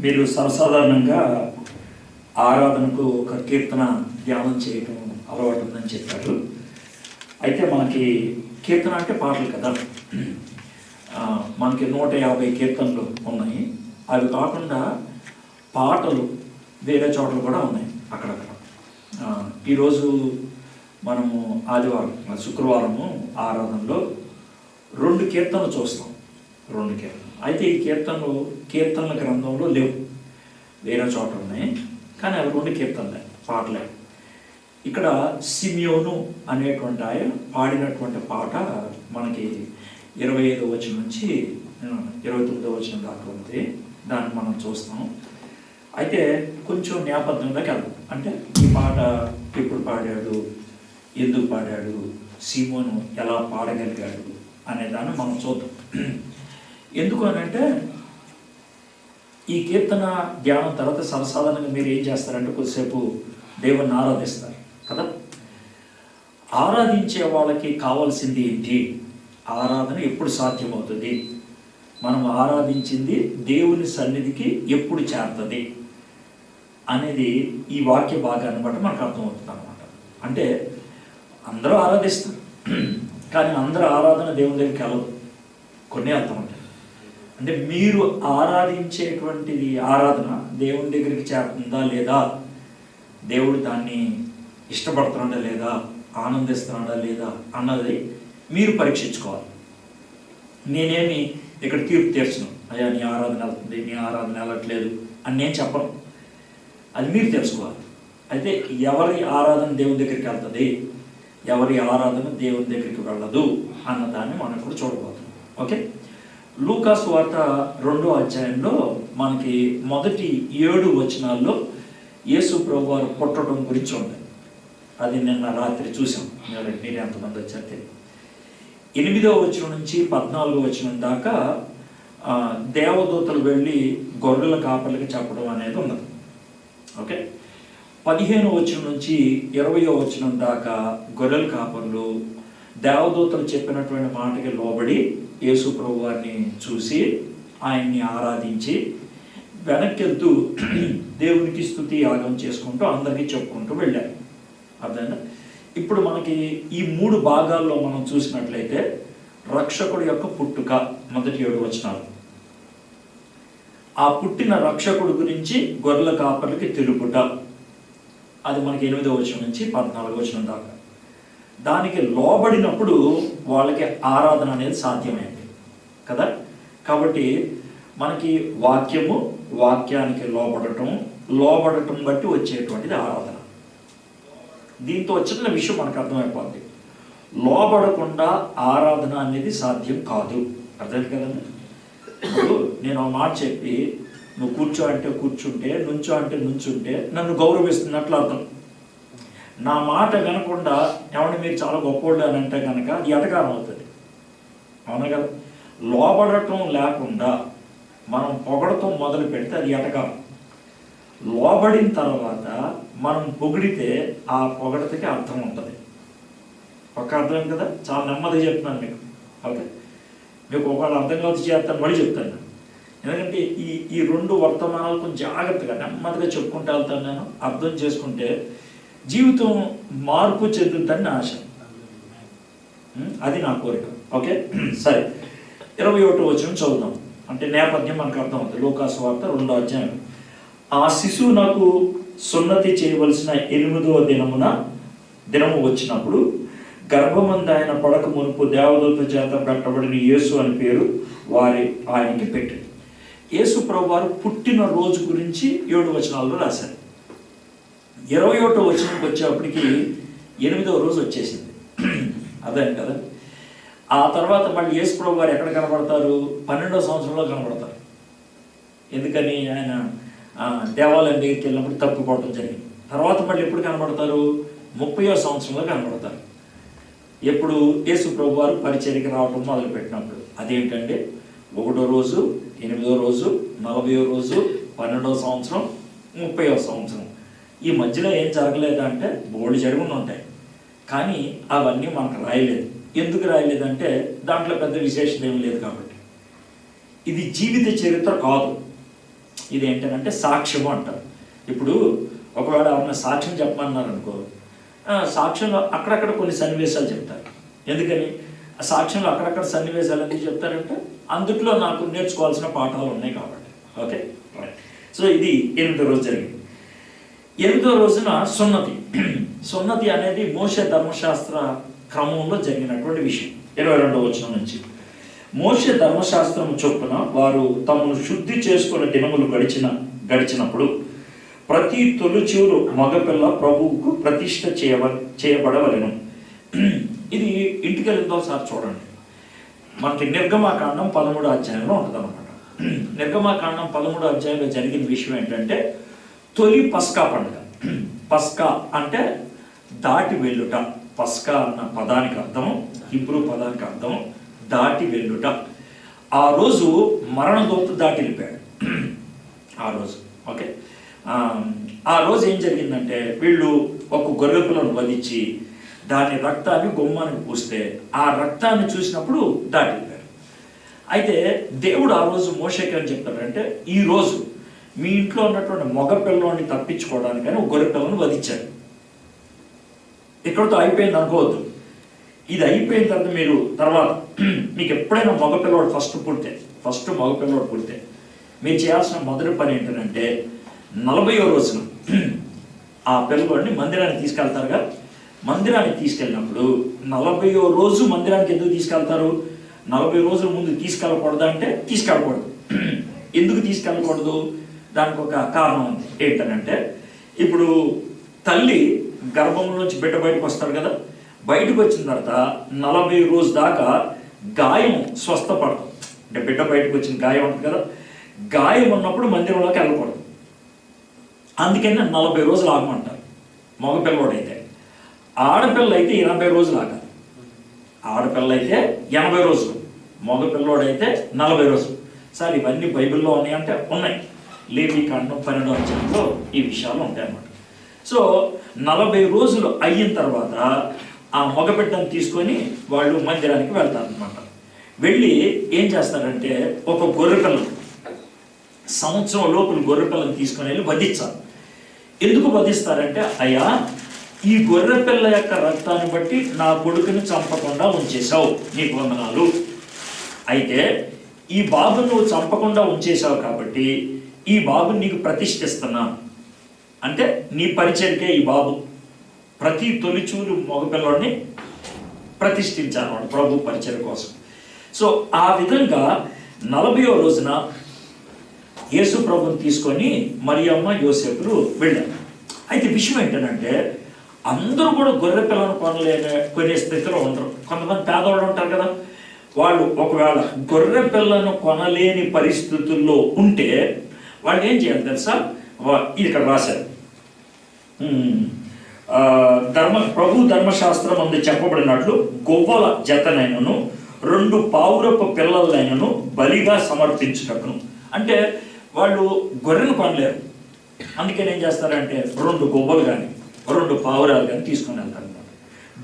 మీరు సర్వసాధారణంగా ఆరాధనకు ఒక కీర్తన ధ్యానం చేయటం అలవాటు ఉందని చెప్పారు. అయితే మనకి కీర్తన అంటే పాటలు కదా, మనకి 150 కీర్తనలు ఉన్నాయి. అవి కాకుండా పాటలు వేరే చోట్ల కూడా ఉన్నాయి అక్కడక్కడ. ఈరోజు మనము ఆదివారం శుక్రవారము ఆరాధనలో 2 కీర్తనలు చూస్తాం. 2 కీర్తనలు అయితే ఈ కీర్తనల గ్రంథంలో లేవు, వేరే చోట ఉన్నాయి. కానీ అవి 2 కీర్తనలే, పాటలే. ఇక్కడ సిమియోను అనేటువంటి ఆయన పాడినటువంటి పాట మనకి 25వ వచనం నుంచి 29వ వచనం దాకా ఉంది. దాన్ని మనం చూస్తాం. అయితే కొంచెం నేపథ్యంలోకి వెళ్దాం. అంటే ఈ పాట ఎప్పుడు పాడాడు, ఎందుకు పాడాడు, సిమియోను ఎలా పాడగలిగాడు అనే దాన్ని మనం చూద్దాం. ఎందుకు అని అంటే ఈ కీర్తన ధ్యానం తర్వాత సర్వసాధారణంగా మీరు ఏం చేస్తారంటే కొద్దిసేపు దేవుణ్ణి ఆరాధిస్తారు కదా. ఆరాధించే వాళ్ళకి కావాల్సింది ఏంటి, ఆరాధన ఎప్పుడు సాధ్యమవుతుంది, మనం ఆరాధించింది దేవుని సన్నిధికి ఎప్పుడు చేరుతుంది అనేది ఈ వాక్య భాగాన్ని బట్టి మనకు అర్థమవుతుంది అనమాట. అంటే అందరూ ఆరాధిస్తారు, కానీ అందరూ ఆరాధన దేవుని దగ్గరికి వెళ్ళదు. కొన్ని అర్థం ఉంటాయి. అంటే మీరు ఆరాధించేటువంటిది ఆరాధన దేవుని దగ్గరికి చేరుతుందా లేదా, దేవుడు దాన్ని ఇష్టపడుతున్నాడా లేదా, ఆనందిస్తున్నాడా లేదా అన్నది మీరు పరీక్షించుకోవాలి. నేనేమి ఇక్కడ తీర్పు తీర్చను, అయ్యా నీ ఆరాధన వెళ్తుంది, నీ ఆరాధన వెళ్ళట్లేదు అని నేను చెప్పను. అది మీరు తెలుసుకోవాలి. అయితే ఎవరి ఆరాధన దేవుని దగ్గరికి వెళ్తుంది, ఎవరి ఆరాధన దేవుని దగ్గరికి వెళ్ళదు అన్నదాన్ని మనం ఇప్పుడు చూడబోతున్నాం. ఓకే, లూకా సువార్త 2వ అధ్యాయంలో మనకి మొదటి 7 వచనాల్లో యేసు ప్రభువు వారు పుట్టడం గురించి ఉంది. అది నిన్న రాత్రి చూసాం. మీరు ఎంతమంది వచ్చారు. 8వ వచనం నుంచి 14వ వచనం దాకా దేవదూతలు వెళ్ళి గొర్రెల కాపర్లకి చెప్పడం అనేది ఉన్నది. ఓకే, 15వ వచనం నుంచి 20వ వచనం దాకా గొర్రెల కాపర్లు దేవదూతలు చెప్పినటువంటి మాటకి లోబడి యేసు ప్రభు వారిని చూసి ఆయన్ని ఆరాధించి వెనక్కి వెళ్తూ దేవునికి స్తుతి యాగం చేసుకుంటూ అందరికీ చెప్పుకుంటూ వెళ్ళారు. అర్థమైందా? ఇప్పుడు మనకి ఈ 3 భాగాల్లో మనం చూసినట్లయితే రక్షకుడి యొక్క పుట్టుక మొదటి 7 వచనాలు, ఆ పుట్టిన రక్షకుడు గురించి గొర్రెల కాపర్లకి తెలుపుట, అది మనకి 8వ వచనం నుంచి 14వ వచనం దాకా. దానికి లోబడినప్పుడు వాళ్ళకి ఆరాధన అనేది సాధ్యమైంది కదా. కాబట్టి మనకి వాక్యానికి లోబడటం బట్టి వచ్చేటువంటిది ఆరాధన. దీంతో వచ్చిన విషయం మనకు అర్థమైపోద్ది. లోబడకుండా ఆరాధన అనేది సాధ్యం కాదు. అర్థమైంది కదండి. ఇప్పుడు నేను ఆ మాట చెప్పి నువ్వు కూర్చో అంటే కూర్చుంటే, నుంచో అంటే నుంచుంటే నన్ను గౌరవిస్తున్నట్లు అర్థం. నా మాట వినకుండా ఏమంటే మీరు చాలా గొప్పోళ్ళు అని అంటే కనుక అది ఎటకారం అవుతుంది. అవునా కదా. లోబడటం లేకుండా మనం పొగడటం మొదలు పెడితే అది ఎటకారం. లోబడిన తర్వాత మనం పొగిడితే ఆ పొగడతకి అర్థం ఉంటుంది. ఒక అర్థం కదా. చాలా నెమ్మదిగా చెప్తున్నాను మీకు. ఓకే, మీకు ఒకవేళ అర్థం కావచ్చు చేస్తాను, మళ్ళీ చెప్తాను. ఎందుకంటే ఈ 2 వర్తమానాలు కొంచెం జాగ్రత్తగా నెమ్మదిగా చెప్పుకుంటూ వెళ్తాను. నేను అర్థం చేసుకుంటే జీవితం మార్పు చెందుతుందని ఆశ, అది నా కోరిక. ఓకే, సరే. 21వ వచనం చదువుదాం. అంటే నేపథ్యం మనకు అర్థం అవుతుంది. లూకా సువార్త 2వ అధ్యాయం. ఆ శిశువు నాకు సున్నతి చేయవలసిన 8వ దినము వచ్చినప్పుడు గర్భమందు ఆయన పడక మునుపు దేవదూత చేత పెట్టబడిన యేసు అని పేరు ఆయనకి పెట్టాడు. యేసు ప్రభు వారు పుట్టిన రోజు గురించి 7 వచనాల్లో రాశారు. 21వ వచనంకి వచ్చేప్పటికి 8వ రోజు వచ్చేసింది. అదే కదా. ఆ తర్వాత మళ్ళీ యేసు ప్రభు వారు ఎక్కడ కనబడతారు? 12వ సంవత్సరంలో కనబడతారు. ఎందుకని? ఆయన దేవాలయం దగ్గరికి వెళ్ళినప్పుడు తప్పిపోవడం జరిగింది. తర్వాత మళ్ళీ ఎప్పుడు కనబడతారు? 30వ సంవత్సరంలో కనబడతారు. ఎప్పుడు? యేసు ప్రభు వారు పరిచర్యకి రావటం మొదలుపెట్టినప్పుడు. అదేంటంటే 1వ రోజు, 8వ రోజు, 40వ రోజు, 12వ సంవత్సరం, 30వ సంవత్సరం. ఈ మధ్యలో ఏం జరగలేదంటే బోల్డ్ జరుగుతూ ఉంటాయి, కానీ అవన్నీ మనకు రాయలేదు. ఎందుకు రాయలేదంటే దాంట్లో పెద్ద విశేషం ఏం లేదు కాబట్టి. ఇది జీవిత చరిత్ర కాదు. ఇది ఏంటంటే సాక్ష్యము అంటారు. ఇప్పుడు ఒకవేళ ఎవరైనా సాక్ష్యం చెప్పమన్నారు అనుకో, సాక్ష్యంలో అక్కడక్కడ కొన్ని సన్నివేశాలు చెప్తారు. ఎందుకని ఆ సాక్ష్యంలో అక్కడక్కడ సన్నివేశాలు ఎందుకు చెప్తారంటే అందుట్లో నాకు నేర్చుకోవాల్సిన పాఠాలు ఉన్నాయి కాబట్టి. ఓకే, సో ఇది 8వ రోజు జరిగింది. 8వ రోజున సున్నతి. సున్నతి అనేది మోషే ధర్మశాస్త్ర క్రమంలో జరిగినటువంటి విషయం. 22వ వచనం నుంచి, మోషే ధర్మశాస్త్రం చొప్పున వారు తమను శుద్ధి చేసుకున్న దినములు గడిచినప్పుడు ప్రతి తొలిచూరు మగపిల్ల ప్రభువుకు ప్రతిష్ఠ చేయబడవలెను. ఇది ఇంటికి వెళ్ళిందో ఒకసారి చూడండి. మనకి నిర్గమాకాండం 13వ అధ్యాయంలో ఉంటుంది అనమాట. నిర్గమాకాండం 13వ అధ్యాయంలో జరిగిన విషయం ఏంటంటే తొలి పస్కా పండుగ. పస్కా అంటే దాటి వెళ్ళుట. పస్కా అన్న పదానికి అర్థం, హిబ్రూ పదానికి అర్థం దాటి వెళ్ళుట. ఆ రోజు మరణదూత దాటి వెళ్ళిపోయాడు ఆ రోజు. ఓకే, ఆ రోజు ఏం జరిగిందంటే వీళ్ళు ఒక గొర్రె పిల్లను వధించి దాని రక్తాన్ని గుమ్మానికి పూస్తే ఆ రక్తాన్ని చూసినప్పుడు దాటి వెళ్ళిపోయారు. అయితే దేవుడు ఆ రోజు మోషేకి ఏం చెప్తాడంటే, ఈ రోజు మీ ఇంట్లో ఉన్నటువంటి మగ పిల్లని తప్పించుకోవడానికని ఒక గొర్రె పిల్లను వధించారు. ఇక్కడితో అయిపోయింది అనుకోవద్దు. ఇది అయిపోయిన తర్వాత మీరు తర్వాత మీకు ఎప్పుడైనా మగపిల్లవాడు ఫస్ట్ మగపిల్లవాడు పుడితే మీరు చేయాల్సిన మొదటి పని ఏంటంటే 40వ రోజున ఆ పిల్లవాడిని మందిరానికి తీసుకెళ్తారుగా. మందిరానికి తీసుకెళ్ళినప్పుడు 40వ రోజు మందిరానికి ఎందుకు తీసుకెళ్తారు? 40 రోజుల ముందు తీసుకెళ్ళకూడదు అంటే తీసుకెళ్ళకూడదు. ఎందుకు తీసుకెళ్ళకూడదు? దానికి ఒక కారణం ఉంది. ఏంటనంటే ఇప్పుడు తల్లి గర్భంలోంచి బిడ్డ బయటకు వస్తారు కదా, బయటకు వచ్చిన తర్వాత 40 రోజు దాకా గాయం స్వస్థపడదు. అంటే బిడ్డ బయటకు వచ్చిన గాయం ఉంటుంది కదా, గాయం ఉన్నప్పుడు మందిరంలోకి వెళ్ళకూడదు. అందుకని 40 రోజులు ఆగమంటారు మగపిల్లవాడైతే. ఆడపిల్ల అయితే 80 రోజులు ఆగాలి. ఆడపిల్ల అయితే 80 రోజులు, మగపిల్లవాడైతే 40 రోజులు. సార్ ఇవన్నీ బైబిల్లో ఉన్నాయంటే ఉన్నాయి. లేవీకాండం 12వ అధ్యాయంలో ఈ విషయాలు ఉంటాయన్నమాట. సో 40 రోజులు అయిన తర్వాత ఆ మగబిడ్డను తీసుకొని వాళ్ళు మందిరానికి వెళ్తారనమాట. వెళ్ళి ఏం చేస్తారంటే ఒక గొర్రెపిల్లను, సంవత్సరం లోపల గొర్రెపిల్లను తీసుకొని వెళ్ళి వధిస్తారు. ఎందుకు వధిస్తారంటే, అయ్యా ఈ గొర్రెపిల్ల యొక్క రక్తాన్ని బట్టి నా కొడుకుని చంపకుండా ఉంచేశావు, నీకు వందనాలు. అయితే ఈ బాబును నువ్వు చంపకుండా ఉంచేశావు కాబట్టి ఈ బాబుని నీకు ప్రతిష్ఠిస్తున్నా. అంటే నీ పరిచయకే ఈ బాబు. ప్రతి తొలిచూరు మగపిల్లవాడిని ప్రతిష్ఠించాలన్నమాట ప్రభు పరిచయం కోసం. సో ఆ విధంగా 40వ రోజున యేసు ప్రభుని తీసుకొని మరియమ్మ యోసేపులు వెళ్ళారు. అయితే విషయం ఏంటంటే అందరూ కూడా గొర్రె పిల్లను కొనే స్థితిలో ఉండరు. కొంతమంది పేదవాళ్ళు ఉంటారు కదా, వాళ్ళు ఒకవేళ గొర్రె పిల్లను కొనలేని పరిస్థితుల్లో ఉంటే వాళ్ళు ఏం చేయాలి తెలుసా? ఇక్కడ రాశారు, ప్రభు ధర్మశాస్త్రం అందు చెప్పబడినట్లు గొవ్వల జతనైనను 2 పావురపు పిల్లలైనను బలిగా సమర్పించుటకును. అంటే వాళ్ళు గొర్రెను కొనలేరు, అందుకని ఏం చేస్తారంటే 2 గొవ్వలు కానీ 2 పావురాలు కానీ తీసుకొని వెళ్తారు.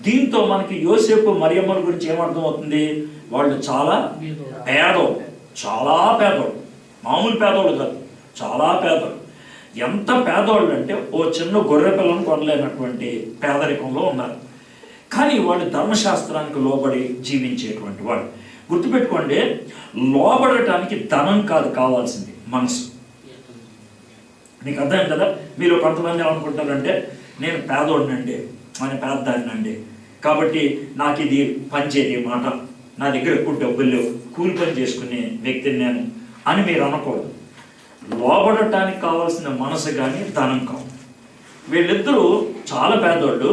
దీంతో మనకి యోసేపు మరియమ్మల గురించి ఏమర్థం అవుతుంది? వాళ్ళు చాలా పేదోళ్ళు, చాలా పేదోళ్ళు, మామూలు పేదోళ్ళు కాదు, చాలా పేదోళ్ళు. ఎంత పేదవాళ్ళు అంటే ఓ చిన్న గొర్రె పిల్లను కొనలేనటువంటి పేదరికంలో ఉన్నారు. కానీ వాళ్ళు ధర్మశాస్త్రానికి లోబడి జీవించేటువంటి వాళ్ళు. గుర్తుపెట్టుకోండి, లోబడటానికి ధనం కాదు కావాల్సింది, మనసు. మీకు అర్థం కదా? మీరు కొంతమంది ఏమనుకుంటారంటే, నేను పేదోడినండి, నేను పేదదాన్నండి, కాబట్టి నాకు ఇది పనిచేయదు మాట, నా దగ్గర ఎక్కువ డబ్బులు లేవు, కూలి పని చేసుకునే వ్యక్తిని నేను అని మీరు అనకూడదు. లోబడటానికి కావాల్సిన మనసు కానీ ధనం కావు. వీళ్ళిద్దరూ చాలా పేదోళ్ళు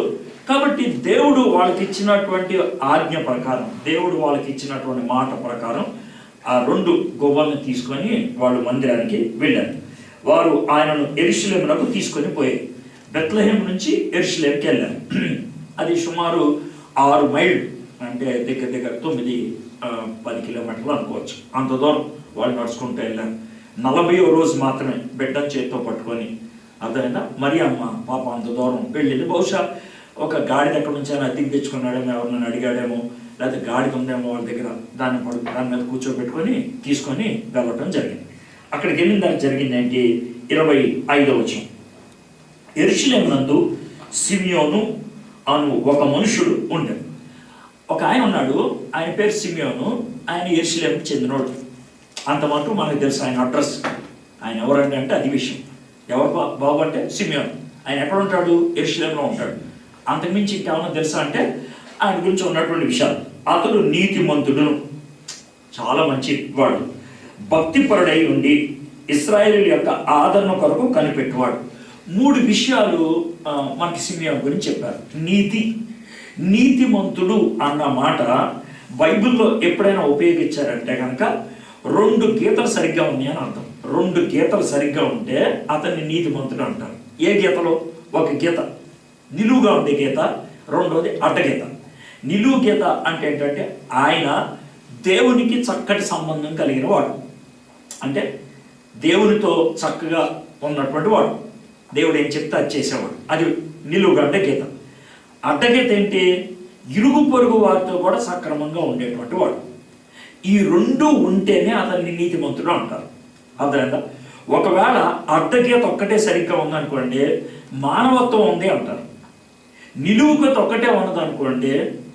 కాబట్టి దేవుడు వాళ్ళకి ఇచ్చినటువంటి ఆజ్ఞ ప్రకారం, దేవుడు వాళ్ళకి ఇచ్చినటువంటి మాట ప్రకారం ఆ 2 గొవ్వలను తీసుకొని వాళ్ళు మందిరానికి వెళ్ళారు. వారు ఆయనను యెరూషలేమునకు తీసుకొని పోయారు. బెత్లెహేం నుంచి యెరూషలేంకి వెళ్ళారు. అది సుమారు 6 మైళ్ళు, అంటే దగ్గర 9-10 కిలోమీటర్లు అనుకోవచ్చు. అంత దూరం వాళ్ళు నడుచుకుంటూ వెళ్ళారు. 40వ రోజు మాత్రమే బిడ్డను చేతితో పట్టుకొని. అర్థమైందా? మరి అమ్మ పాప అంత దూరం వెళ్ళింది. బహుశా ఒక గాడిద ఎక్కడి నుంచి ఆయన అద్దెకి తెచ్చుకున్నాడేమో, ఎవరినైనా అడిగాడేమో, లేకపోతే గాడిద ఉందేమో వాళ్ళ దగ్గర, దాని మీద కూర్చోబెట్టుకొని తీసుకొని వెళ్ళటం జరిగింది. అక్కడికి వెళ్ళిన దానికి జరిగిందేంటి? 25వ వచనం. యెరూషలేము నందు సిమియోను అను ఒక మనుషుడు ఉండేది. ఒక ఆయన ఉన్నాడు, ఆయన పేరు సిమియోను. ఆయన యెరూషలేముకు చెందినోడు. అంత మటుకు మనకు తెలుసు ఆయన అడ్రస్. ఆయన ఎవరండి అంటే అది విషయం. ఎవరు బాబు అంటే సిమియోను. ఆయన ఎక్కడ ఉంటాడు? యెరూషలేములో ఉంటాడు. అంతకుమించి ఇంకేమన్నా తెలుసా అంటే ఆయన గురించి ఉన్నటువంటి విషయాలు. అతడు నీతిమంతుడు, చాలా మంచి వాడు, భక్తిపరుడై ఉండి ఇశ్రాయేలు యొక్క ఆదరణ కొరకు కనిపెట్టువాడు. 3 విషయాలు మనకి సిమియోను గురించి చెప్పారు. నీతిమంతుడు అన్న మాట బైబిల్లో ఎప్పుడైనా ఉపయోగించారంటే కనుక 2 గీతలు సరిగ్గా ఉన్నాయి అని అర్థం. 2 గీతలు సరిగ్గా ఉంటే అతన్ని నీతిమంతుడు అంటారు. ఏ గీతలో? ఒక గీత నిలువుగా ఉండే గీత, రెండోది అడ్డగీత. నిలువు గీత అంటే ఏంటంటే ఆయన దేవునికి చక్కటి సంబంధం కలిగిన వాడు, అంటే దేవునితో చక్కగా ఉన్నటువంటి వాడు, దేవుడు ఏం చెప్తే అది చేసేవాడు. అది నిలువుగా అంటే గీత. అడ్డగీత ఏంటి? ఇరుగు పొరుగు వారితో కూడా సక్రమంగా ఉండేటువంటి వాడు. ఈ 2 ఉంటేనే అతన్ని నీతిమంతుడు అంటారు. అర్థమైందా? ఒకవేళ అడ్డగీత ఒక్కటే సరిగ్గా ఉందనుకోండి మానవత్వం ఉంది అంటారు. నిలువు గీత ఒక్కటే ఉన్నదనుకోండి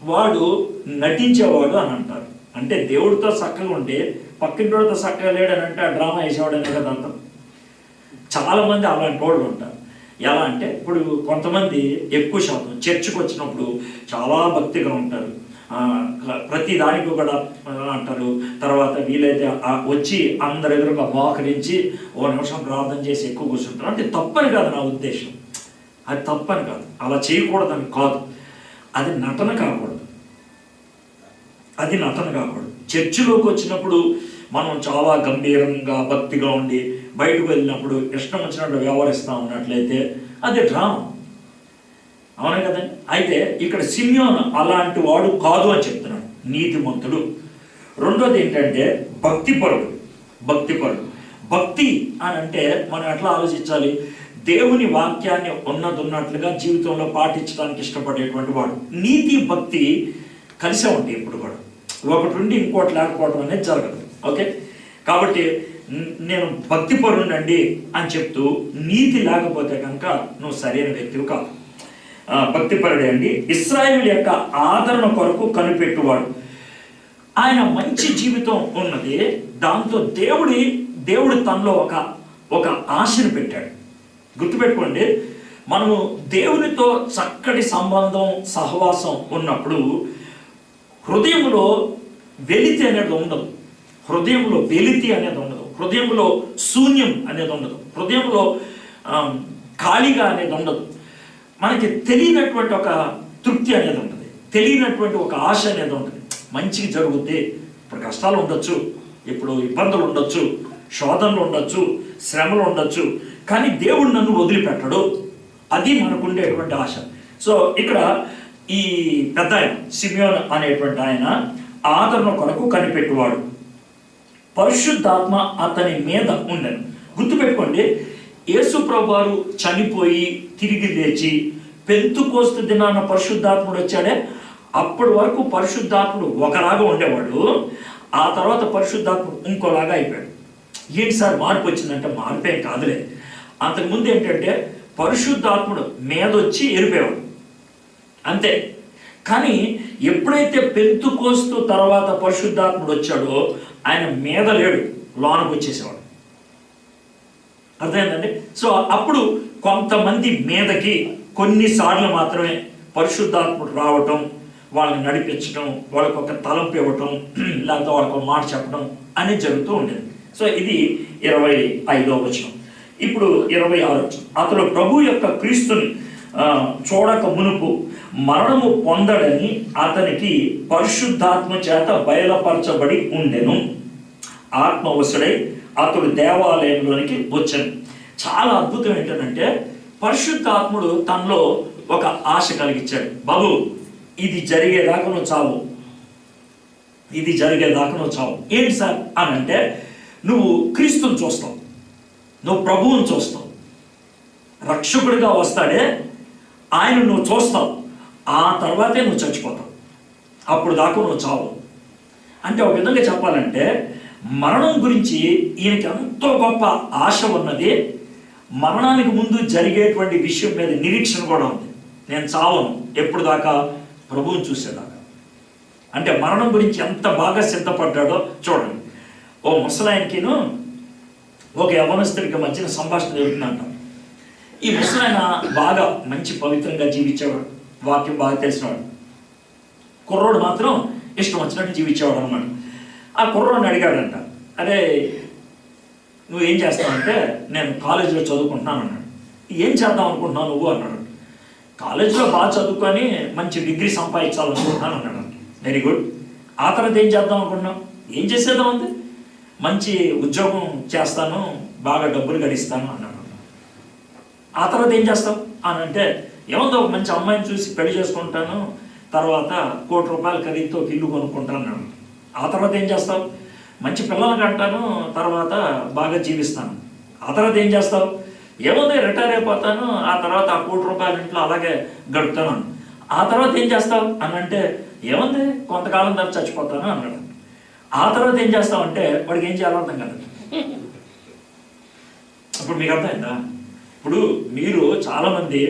వాడు నటించేవాడు అని అంటారు. అంటే దేవుడితో చక్కగా ఉంటే పక్కింటోడితో చక్కగా లేడని అంటే ఆ డ్రామా వేసేవాడనే కదా అంటాం. చాలామంది అలాంటి వాళ్ళు ఉంటారు. ఎలా అంటే ఇప్పుడు కొంతమంది ఎక్కువ శాతం చర్చికి వచ్చినప్పుడు చాలా భక్తిగా ఉంటారు, ప్రతి దానికి కూడా అంటారు. తర్వాత వీలైతే వచ్చి అందరి ఎదురుగా మోకరించి 1 నిమిషం ప్రార్థన చేసి ఎక్కువ కూర్చుంటారు. అంటే తప్పని కాదు నా ఉద్దేశం, అది తప్పని కాదు, అలా చేయకూడదని కాదు. అది నటన కాకూడదు, అది నటన కాకూడదు. చర్చిలోకి వచ్చినప్పుడు మనం చాలా గంభీరంగా భక్తిగా ఉండి బయటకు వెళ్ళినప్పుడు ఇష్టం వచ్చినట్టు వ్యవహరిస్తూ ఉన్నట్లయితే అది డ్రామా. అవునే కదండి? అయితే ఇక్కడ సిమియోను అలాంటి వాడు కాదు అని చెప్తున్నాడు, నీతిమంతుడు. రెండోది ఏంటంటే భక్తిపరుడు. భక్తి అని అంటే మనం ఎట్లా ఆలోచించాలి? దేవుని వాక్యాన్ని ఉన్నట్లుగా జీవితంలో పాటించడానికి ఇష్టపడేటువంటి వాడు. నీతి భక్తి కలిసే ఉంటాయి ఎప్పుడు కూడా, ఒకటి ఉండి ఇంకోటి లేకపోవడం అనేది జరగదు. ఓకే, కాబట్టి నేను భక్తిపరుడండి అని చెప్తూ నీతి లేకపోతే కనుక నువ్వు సరైన వ్యక్తివి కాదు. భక్తిపరుడే అండి, ఇశ్రాయేలు యొక్క ఆదరణ కొరకు కనిపెట్టువాడు. ఆయన మంచి జీవితం ఉన్నది, దాంతో దేవుడు తనలో ఒక ఆశను పెట్టాడు. గుర్తుపెట్టుకోండి, మనము దేవునితో చక్కటి సంబంధం సహవాసం ఉన్నప్పుడు హృదయంలో వెలితి అనేది ఉండదు, హృదయంలో వెలితి అనేది ఉండదు, హృదయంలో శూన్యం అనేది ఉండదు, హృదయంలో ఖాళీగా అనేది ఉండదు. మనకి తెలియనటువంటి ఒక తృప్తి అనేది ఉంటుంది, తెలియనటువంటి ఒక ఆశ అనేది ఉంటుంది. మంచిగా జరుగుద్ది. ఇప్పుడు కష్టాలు ఉండొచ్చు, ఇప్పుడు ఇబ్బందులు ఉండొచ్చు, శోధనలు ఉండొచ్చు, శ్రమలు ఉండొచ్చు, కానీ దేవుడు నన్ను వదిలిపెట్టడు, అది మనకుండేటువంటి ఆశ. సో ఇక్కడ ఈ పెద్ద ఆయన సిమియోను అనేటువంటి ఆయన ఆదరణ కొరకు కనిపెట్టువాడు. పరిశుద్ధాత్మ అతని మీద ఉండను. గుర్తుపెట్టుకోండి, యేసు ప్రభువారు చనిపోయి తిరిగి లేచి పెంతుకోస్తు దినాన పరిశుద్ధాత్ముడు వచ్చాడే, అప్పటి వరకు పరిశుద్ధాత్ముడు ఒకలాగా ఉండేవాడు, ఆ తర్వాత పరిశుద్ధాత్ముడు ఇంకోలాగా అయిపోయాడు. ఏంటి సార్ మార్పు వచ్చిందంటే మార్పేం కాదులే, అంతకుముందు ఏంటంటే పరిశుద్ధాత్ముడు మీదొచ్చి ఎరిపేవాడు అంతే. కానీ ఎప్పుడైతే పెంతుకోస్తు తర్వాత పరిశుద్ధాత్ముడు వచ్చాడో ఆయన మీద లేడు, లోనకు వచ్చేసేవాడు. అర్థమైందండి? సో అప్పుడు కొంతమంది మీదకి కొన్నిసార్లు మాత్రమే పరిశుద్ధాత్ముడు రావటం, వాళ్ళని నడిపించడం, వాళ్ళకు ఒక తలంపు ఇవ్వటం, లేకపోతే వాళ్ళకు ఒక మాట చెప్పడం అనేది జరుగుతూ ఉండేది. సో ఇది 25వ వచనం. ఇప్పుడు 26వ వచనం. అతడు ప్రభు యొక్క క్రీస్తుని చూడక మునుపు మరణము పొందడని అతనికి పరిశుద్ధాత్మ చేత బయలుపరచబడి ఉండెను. ఆత్మవశుడై అతడు దేవాలయంలోనికి వచ్చాను. చాలా అద్భుతం ఏంటంటే పరిశుద్ధాత్ముడు తనలో ఒక ఆశ కలిగించాడు. బాబు, ఇది జరిగేదాకా నువ్వు చావు, ఇది జరిగేదాకా నువ్వు చావు. ఏంటి సార్ అని అంటే, నువ్వు క్రీస్తుని చూస్తావు, నువ్వు ప్రభువుని చూస్తావు, రక్షకుడిగా వస్తాడే ఆయన నువ్వు చూస్తావు, ఆ తర్వాతే నువ్వు చచ్చిపోతావు, అప్పుడు దాకా నువ్వు చావు. అంటే ఒక విధంగా చెప్పాలంటే మరణం గురించి ఈయనకి ఎంతో గొప్ప ఆశ ఉన్నది. మరణానికి ముందు జరిగేటువంటి విషయం మీద నిరీక్షణ కూడా ఉంది. నేను చావను ఎప్పుడు దాకా, ప్రభువుని చూసేదాకా. అంటే మరణం గురించి ఎంత బాగా సిద్ధపడ్డాడో చూడండి. ఓ ముసలాయనకిను ఒక యవనస్తుడికి మధ్యన సంభాషణ జరుగుతుందంట. ఈ ముసలాయన బాగా మంచి పవిత్రంగా జీవించేవాడు, వాక్యం బాగా తెలిసినవాడు. కుర్రోడు మాత్రం ఇష్టం వచ్చినట్టు జీవించేవాడు అనమాట. ఆ కుర్రోడిని అడిగాడంట, అరే నువ్వేం చేస్తావంటే, నేను కాలేజీలో చదువుకుంటున్నాను అన్నాడు. ఏం చేద్దాం అనుకుంటున్నావు నువ్వు అన్నాడు. కాలేజీలో బాగా చదువుకొని మంచి డిగ్రీ సంపాదించాలనుకుంటున్నాను అన్నాడు. Very good. ఆ తర్వాత ఏం చేద్దాం అనుకుంటున్నావు? ఏం చేసేద్దాం అంతే, మంచి ఉద్యోగం చేస్తాను, బాగా డబ్బులు గడిస్తాను అన్నాడు. ఆ తర్వాత ఏం చేస్తావు అని అంటే, ఏముందో ఒక మంచి అమ్మాయిని చూసి పెళ్లి చేసుకుంటాను, తర్వాత ₹1,00,00,000 ఖరీదుతో ఇల్లు కొనుక్కుంటాను అన్నాడు. ఆ తర్వాత ఏం చేస్తావు? మంచి పిల్లలు కంటాను, తర్వాత బాగా జీవిస్తాను. ఆ తర్వాత ఏం చేస్తావు? ఏముంది రిటైర్ అయిపోతాను, ఆ తర్వాత ఆ ₹1,00,00,000 ఇంట్లో అలాగే గడుపుతాను. ఆ తర్వాత ఏం చేస్తావు అని అంటే, ఏముంది కొంతకాలం తర్వాత చచ్చిపోతాను అన్నాడు. ఆ తర్వాత ఏం చేస్తావు అంటే, వాడికి ఏం చేయాలో అర్థం కాదు. ఇప్పుడు మీకు అర్థమైందా? ఇప్పుడు మీరు చాలామంది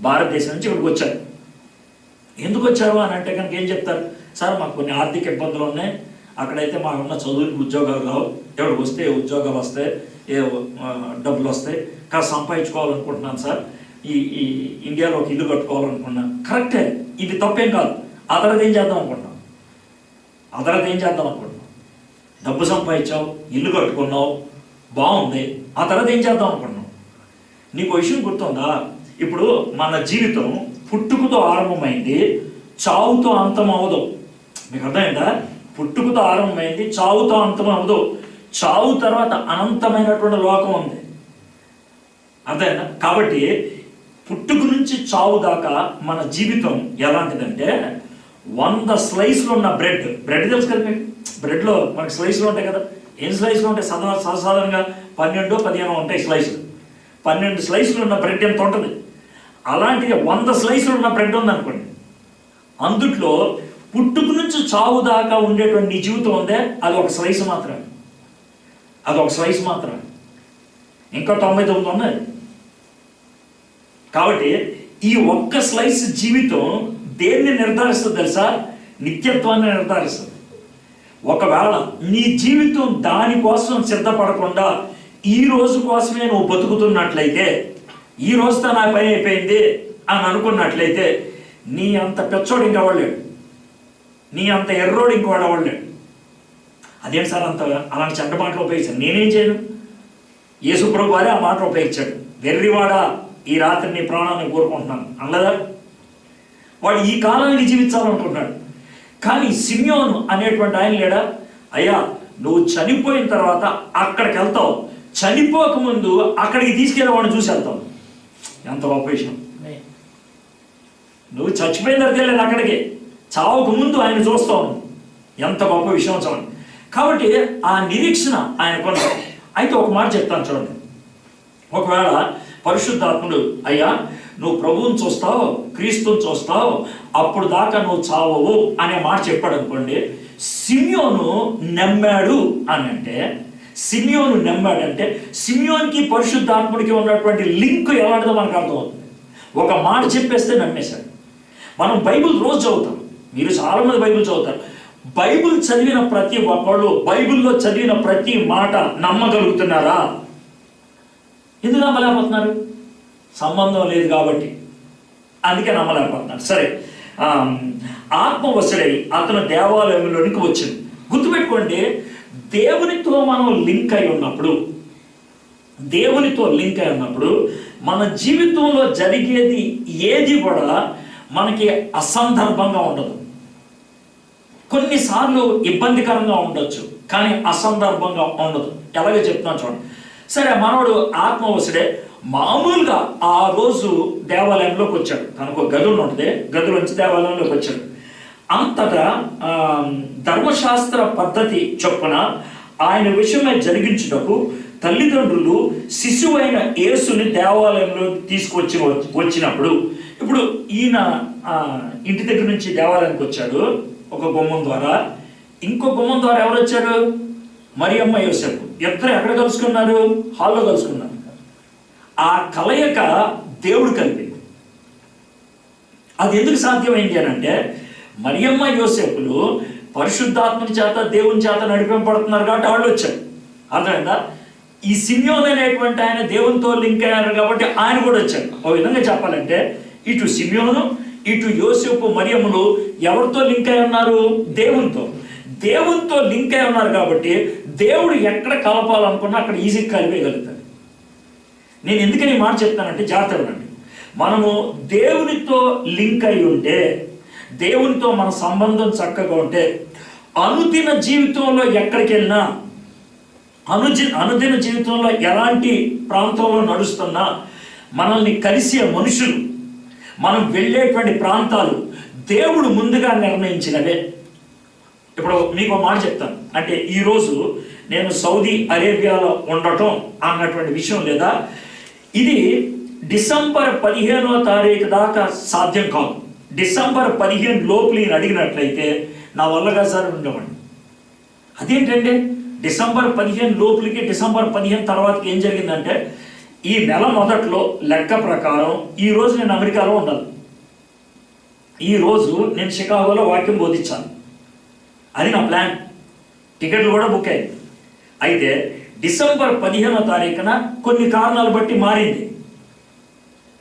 భారతదేశం నుంచి ఇక్కడికి వచ్చారు. ఎందుకు వచ్చారు అని అంటే కనుక ఏం చెప్తారు? సార్ మాకు కొన్ని ఆర్థిక ఇబ్బందులు ఉన్నాయి, అక్కడైతే మాకున్న చదువులకు ఉద్యోగాలు రావు, ఎవరికి వస్తే ఉద్యోగాలు వస్తాయి, ఏ డబ్బులు వస్తాయి, కాస్త సంపాదించుకోవాలనుకుంటున్నాను సార్, ఈ ఇండియాలో ఒక ఇల్లు కట్టుకోవాలనుకున్నాను. కరెక్టే, ఇది తప్పేం కాదు. ఆ తర్వాత ఏం చేద్దాం అనుకుంటున్నాం? డబ్బు సంపాదించావు, ఇల్లు కట్టుకున్నావు, బాగుంది. ఆ తర్వాత ఏం చేద్దాం అనుకుంటున్నావు? నీకు విషయం గుర్తుందా? ఇప్పుడు మన జీవితం పుట్టుకతో ఆరంభమైంది, చావుతో అంతం అవదు. మీకు అర్థమైందా? పుట్టుకతో ఆరంభమైంది, చావుతో అంతం అవదు. చావు తర్వాత అనంతమైనటువంటి లోకం ఉంది. అర్థమైందా? కాబట్టి పుట్టుక నుంచి చావు దాకా మన జీవితం ఎలాంటిదంటే, 100 స్లైస్లు ఉన్న బ్రెడ్ తెలుసు కదా మీకు? బ్రెడ్లో మనకి స్లైస్లు ఉంటాయి కదా. ఏం స్లైస్లు ఉంటాయి? సాధారణంగా 12-15 ఉంటాయి స్లైస్లు. 12 స్లైస్లు ఉన్న బ్రెడ్ ఎంత ఉంటుంది? అలాంటిది 100 స్లైస్లు ఉన్న బ్రెడ్ ఉందనుకోండి. అందుట్లో పుట్టుకు నుంచి చావు దాకా ఉండేటువంటి నీ జీవితం ఉందే, అది ఒక స్లైస్ మాత్రమే. ఇంకా 99 ఉన్నది. కాబట్టి ఈ ఒక్క స్లైస్ జీవితం దేన్ని నిర్ధారిస్తుంది తెలుసా? నిత్యత్వాన్ని నిర్ధారిస్తుంది. ఒకవేళ నీ జీవితం దానికోసం సిద్ధపడకుండా ఈ రోజు కోసమే నువ్వు బతుకుతున్నట్లయితే, ఈ రోజుతో నా పని అయిపోయింది అని అనుకున్నట్లయితే, నీ అంత పెచ్చోడు ఇంకెవడలేడు, నీ అంత ఎర్రోడు ఇంకోడు ఎవడలేడు. అదేం సార్ అంత అలాంటి చెడ్డ మాటలు ఉపయోగించాను? నేనేం చేయను? యేసుప్రభు వారే ఆ మాట ఉపయోగించాడు. వెర్రివాడా, ఈ రాత్రి నీ ప్రాణాన్ని కోరుకుంటున్నాను అనలేదా? వాడు ఈ కాలానికి జీవించాలనుకుంటున్నాడు. కానీ సిమియోను అనేటువంటి ఆయన లేడా? అయ్యా నువ్వు చనిపోయిన తర్వాత అక్కడికి వెళ్తావు, చనిపోకముందు అక్కడికి తీసుకెళ్ళి వాడిని చూసి వెళ్తావు. ఎంత గొప్ప విషయం! నువ్వు చచ్చిపోయిన తర్వాత వెళ్ళేది అక్కడికి, చావుకు ముందు ఆయన చూస్తావు. ఎంత గొప్ప విషయం చూడండి. కాబట్టి ఆ నిరీక్షణ ఆయన కొన్నాడు. అయితే ఒక మాట చెప్తాను చూడండి. ఒకవేళ పరిశుద్ధాత్ముడు అయ్యా నువ్వు ప్రభువుని చూస్తావు, క్రీస్తుని చూస్తావు, అప్పుడు దాకా నువ్వు చావవు అనే మాట చెప్పాడు అనుకోండి. సిమియోను నమ్మాడు అని అంటే, సిమియోన్కి పరిశుద్ధాత్ముడికి ఉన్నటువంటి లింక్ ఎలాంటిదో మనకు అర్థమవుతుంది. ఒక మాట చెప్పేస్తే నమ్మేశాడు. మనం బైబిల్ రోజు చదువుతాం, మీరు చాలామంది బైబిల్ చదువుతారు. బైబిల్ చదివిన ప్రతి ఒక్కళ్ళు బైబిల్లో చదివిన ప్రతి మాట నమ్మగలుగుతున్నారా? ఎందుకు నమ్మలేకపోతున్నారు? సంబంధం లేదు కాబట్టి, అందుకే నమ్మలేకపోతున్నారు. సరే, ఆత్మవశుడై అతను దేవాలయంలోనికి వచ్చింది. గుర్తుపెట్టుకోండి, దేవునితో మనం లింక్ అయి ఉన్నప్పుడు మన జీవితంలో జరిగేది ఏది కూడా మనకి అసందర్భంగా ఉండదు. కొన్నిసార్లు ఇబ్బందికరంగా ఉండొచ్చు, కానీ అసందర్భంగా ఉండదు. ఎలాగో చెప్తున్నాను చూడండి. సరే, మనోడు ఆత్మవశుడే మామూలుగా ఆ రోజు దేవాలయంలోకి వచ్చాడు. తనకు గది ఉంటుంది, గదిలోంచి దేవాలయంలోకి వచ్చాడు. అంతటా ధర్మశాస్త్ర పద్ధతి చొప్పున ఆయన విషయమై జరిగించుటకు తల్లిదండ్రులు శిశువైన యేసుని దేవాలయంలో వచ్చినప్పుడు, ఇప్పుడు ఈయన ఇంటి దగ్గర నుంచి దేవాలయానికి వచ్చాడు ఒక గుమ్మం ద్వారా. ఇంకో గుమ్మం ద్వారా ఎవరు వచ్చారు? మరియమ్మ యోసేపు ఇద్దరు ఎక్కడ కలుసుకున్నారు? హాల్లో కలుసుకున్నారు. ఆ కలయిక దేవుడు కలిపింది. అది ఎందుకు సాధ్యమైంది అని అంటే, మరియమ్మ యోసేపులు పరిశుద్ధాత్మని చేత దేవుని చేత నడిపింపబడుతున్నారు కాబట్టి వాళ్ళు వచ్చారు. అర్థమైందా? ఈ సిమియోన్ అనేటువంటి ఆయన దేవునితో లింక్ అయ్యారు కాబట్టి ఆయన కూడా వచ్చారు. ఓ విధంగా చెప్పాలంటే ఇటు సిమియోను ఇటు యోసేపు మరియమ్మలు ఎవరితో లింక్ అయి ఉన్నారు? దేవునితో లింక్ అయి ఉన్నారు కాబట్టి దేవుడు ఎక్కడ కలపాలనుకున్నా అక్కడ ఈజీగా కలిపేయగలుగుతాడు. నేను ఎందుకని ఈ మాట చెప్తానంటే జాగ్రత్తగా అండి, మనము దేవునితో లింక్ అయి ఉంటే, దేవునితో మన సంబంధం చక్కగా ఉంటే, అనుదిన జీవితంలో ఎక్కడికి వెళ్ళినా, అనుదిన జీవితంలో ఎలాంటి ప్రాంతంలో నడుస్తున్నా మనల్ని కలిసే మనుషులు, మనం వెళ్ళేటువంటి ప్రాంతాలు దేవుడు ముందుగా నిర్ణయించినవే. ఇప్పుడు మీకు మాట చెప్తాను, అంటే ఈరోజు నేను సౌదీ అరేబియాలో ఉండటం అన్నటువంటి విషయం లేదా, ఇది డిసెంబర్ 15వ తారీఖు దాకా సాధ్యం కాదు. డిసెంబర్ 15 లోపు నేను అడిగినట్లయితే నా వల్లగా సార్ ఉండేవాడిని. అదేంటంటే డిసెంబర్ 15 లోపులకి డిసెంబర్ 15 తర్వాతకి ఏం జరిగిందంటే, ఈ నెల మొదట్లో లెక్క ప్రకారం ఈరోజు నేను అమెరికాలో ఉండాలి, ఈరోజు నేను షికాగోలో వాక్యం బోధించాను. అది నా ప్లాన్. టికెట్లు కూడా బుక్ అయ్యింది. అయితే డిసెంబర్ 15వ తారీఖున కొన్ని కారణాలు బట్టి మారింది.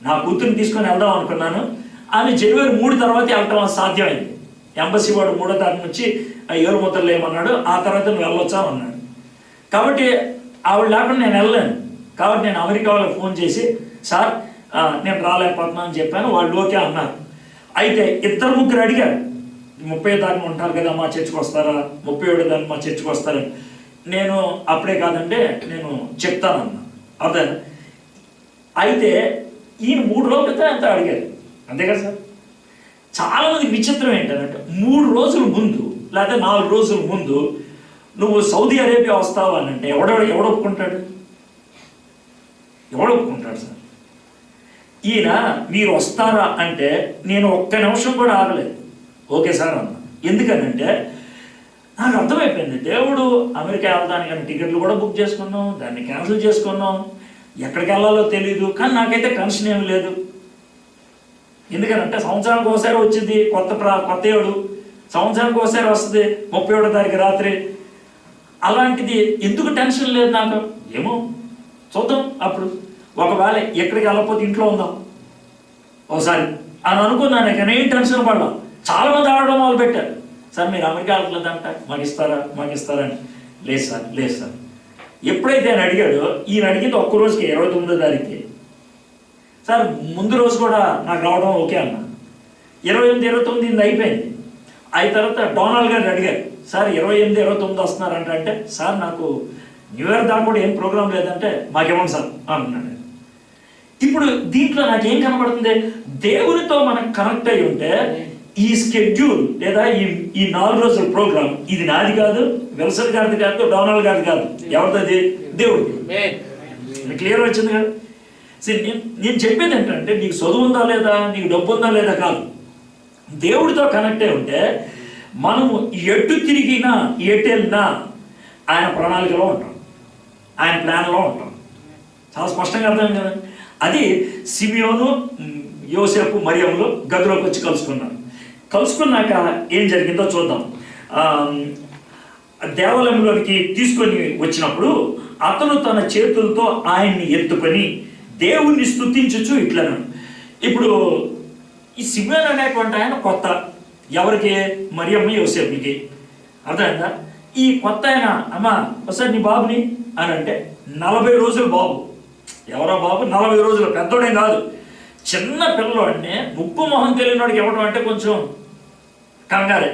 నా కూతుర్ని తీసుకొని వెళ్దాం అనుకున్నాను. ఆమె జనవరి 3 తర్వాత వెళ్ళటం సాధ్యమైంది. ఎంబసీ వాడు 3వ తారీఖు నుంచి 7 ముద్రలు ఏమన్నాడు, ఆ తర్వాత నువ్వు వెళ్ళొచ్చా అన్నాడు. కాబట్టి ఆవిడ లేకుండా నేను వెళ్ళలేను. కాబట్టి నేను అమెరికా వాళ్ళకి ఫోన్ చేసి, సార్ నేను రాలేకపోతున్నాను అని చెప్పాను. వాళ్ళు ఓకే అన్నారు. అయితే 2-3 అడిగారు, 30వ తారీఖు ఉంటారు కదా మా చర్చికి వస్తారా, 31వ తారీఖు మా చర్చికి వస్తారని. నేను అప్పుడే కాదంటే నేను చెప్తానన్నా. అదే అయితే ఈయన 3 రోజుల క్రితం ఎంత అడిగారు, అంతే కదా సార్. చాలామంది విచిత్రం ఏంటంటే 3 రోజుల ముందు లేకపోతే 4 రోజుల ముందు నువ్వు సౌదీ అరేబియా వస్తావు అని అంటే ఎవడు ఒప్పుకుంటాడు? ఎవడు ఒప్పుకుంటాడు సార్? ఈయన మీరు వస్తారా అంటే నేను ఒక్క నిమిషం కూడా ఆగలేదు, ఓకే సార్ అన్నా. ఎందుకనంటే నాకు అర్థమైపోయింది, దేవుడు అమెరికా వెళ్ళడానికి టికెట్లు కూడా బుక్ చేసుకున్నాం, దాన్ని క్యాన్సిల్ చేసుకున్నాం, ఎక్కడికి వెళ్ళాలో తెలీదు. కానీ నాకైతే టెన్షన్ ఏమి లేదు. ఎందుకనంటే సంవత్సరానికి ఒకసారి వచ్చింది కొత్త ఏడు, సంవత్సరానికి ఒకసారి వస్తుంది 31వ తారీఖు రాత్రి. అలాంటిది ఎందుకు టెన్షన్ లేదు నాకు. ఏమో చూద్దాం, అప్పుడు ఒకవేళ ఎక్కడికి వెళ్ళకపోతే ఇంట్లో ఉందాం ఒకసారి అని అనుకున్నాను. కానీ ఏం టెన్షన్ పడలా. చాలామంది ఆడడం మొదలు పెట్టారు, సార్ మీరు అమెరికా వెళ్ళట్లేదంట, మాకు ఇస్తారని. లేదు సార్. ఎప్పుడైతే ఆయన అడిగాడో, ఈయన అడిగింది ఒక్క రోజుకి 29వ తారీఖుకి. సార్ ముందు రోజు కూడా నాకు రావడం ఓకే అన్న. 28, 29 ఇది అయిపోయింది. అయిన తర్వాత డొనాల్డ్ గారిని అడిగారు, సార్ 28, 29 వస్తున్నారంట. అంటే సార్ నాకు న్యూ ఇయర్ దాకా కూడా ఏం ప్రోగ్రాం లేదంటే మాకేమో సార్ అన్నాడు. ఇప్పుడు దీంట్లో నాకేం కనబడుతుంది, దేవునితో మనకు కనెక్ట్ అయి ఉంటే ఈ స్కెడ్యూల్ లేదా ఈ 4 రోజుల ప్రోగ్రామ్ ఇది నాది కాదు, విల్సన్ గారిది కాదు, డొనాల్డ్ గారిది కాదు. ఎవరిది? దేవుడిది. క్లియర్ వచ్చింది కదా. నేను చెప్పేది ఏంటంటే, నీకు చదువు ఉందా లేదా, నీకు డబ్బు ఉందా లేదా కాదు. దేవుడితో కనెక్ట్ అయి ఉంటే మనము ఎటు తిరిగినా ఎటు వెళ్ళినా ఆయన ప్రణాళికలో ఉంటాం, ఆయన ప్లాన్లో ఉంటాం. చాలా స్పష్టంగా అర్థమైంది కదా. అది సిమియోను యోసేపు మరియమ్మలు గదిలోకి వచ్చి కలుసుకున్నాక ఏం జరిగిందో చూద్దాం. దేవాలయంలోనికి తీసుకొని వచ్చినప్పుడు అతను తన చేతులతో ఆయన్ని ఎత్తుకొని దేవుణ్ణి స్తుతించుచు ఇట్లను. ఇప్పుడు ఈ సిమియోను అనేటువంటి ఆయన కొత్త, ఎవరికి? మరియమ్మ యోసేపుకి. అర్థమైందా? ఈ కొత్త ఆయన, అమ్మ ఒకసారి నీ బాబుని అని అంటే 40 రోజులు బాబు. ఎవరో బాబు 40 రోజులు, పెద్దోడేం కాదు, చిన్న పిల్లవాడిని ముక్కు మొహం తెలియనివాడికి ఇవ్వడం అంటే కొంచెం కంగారే.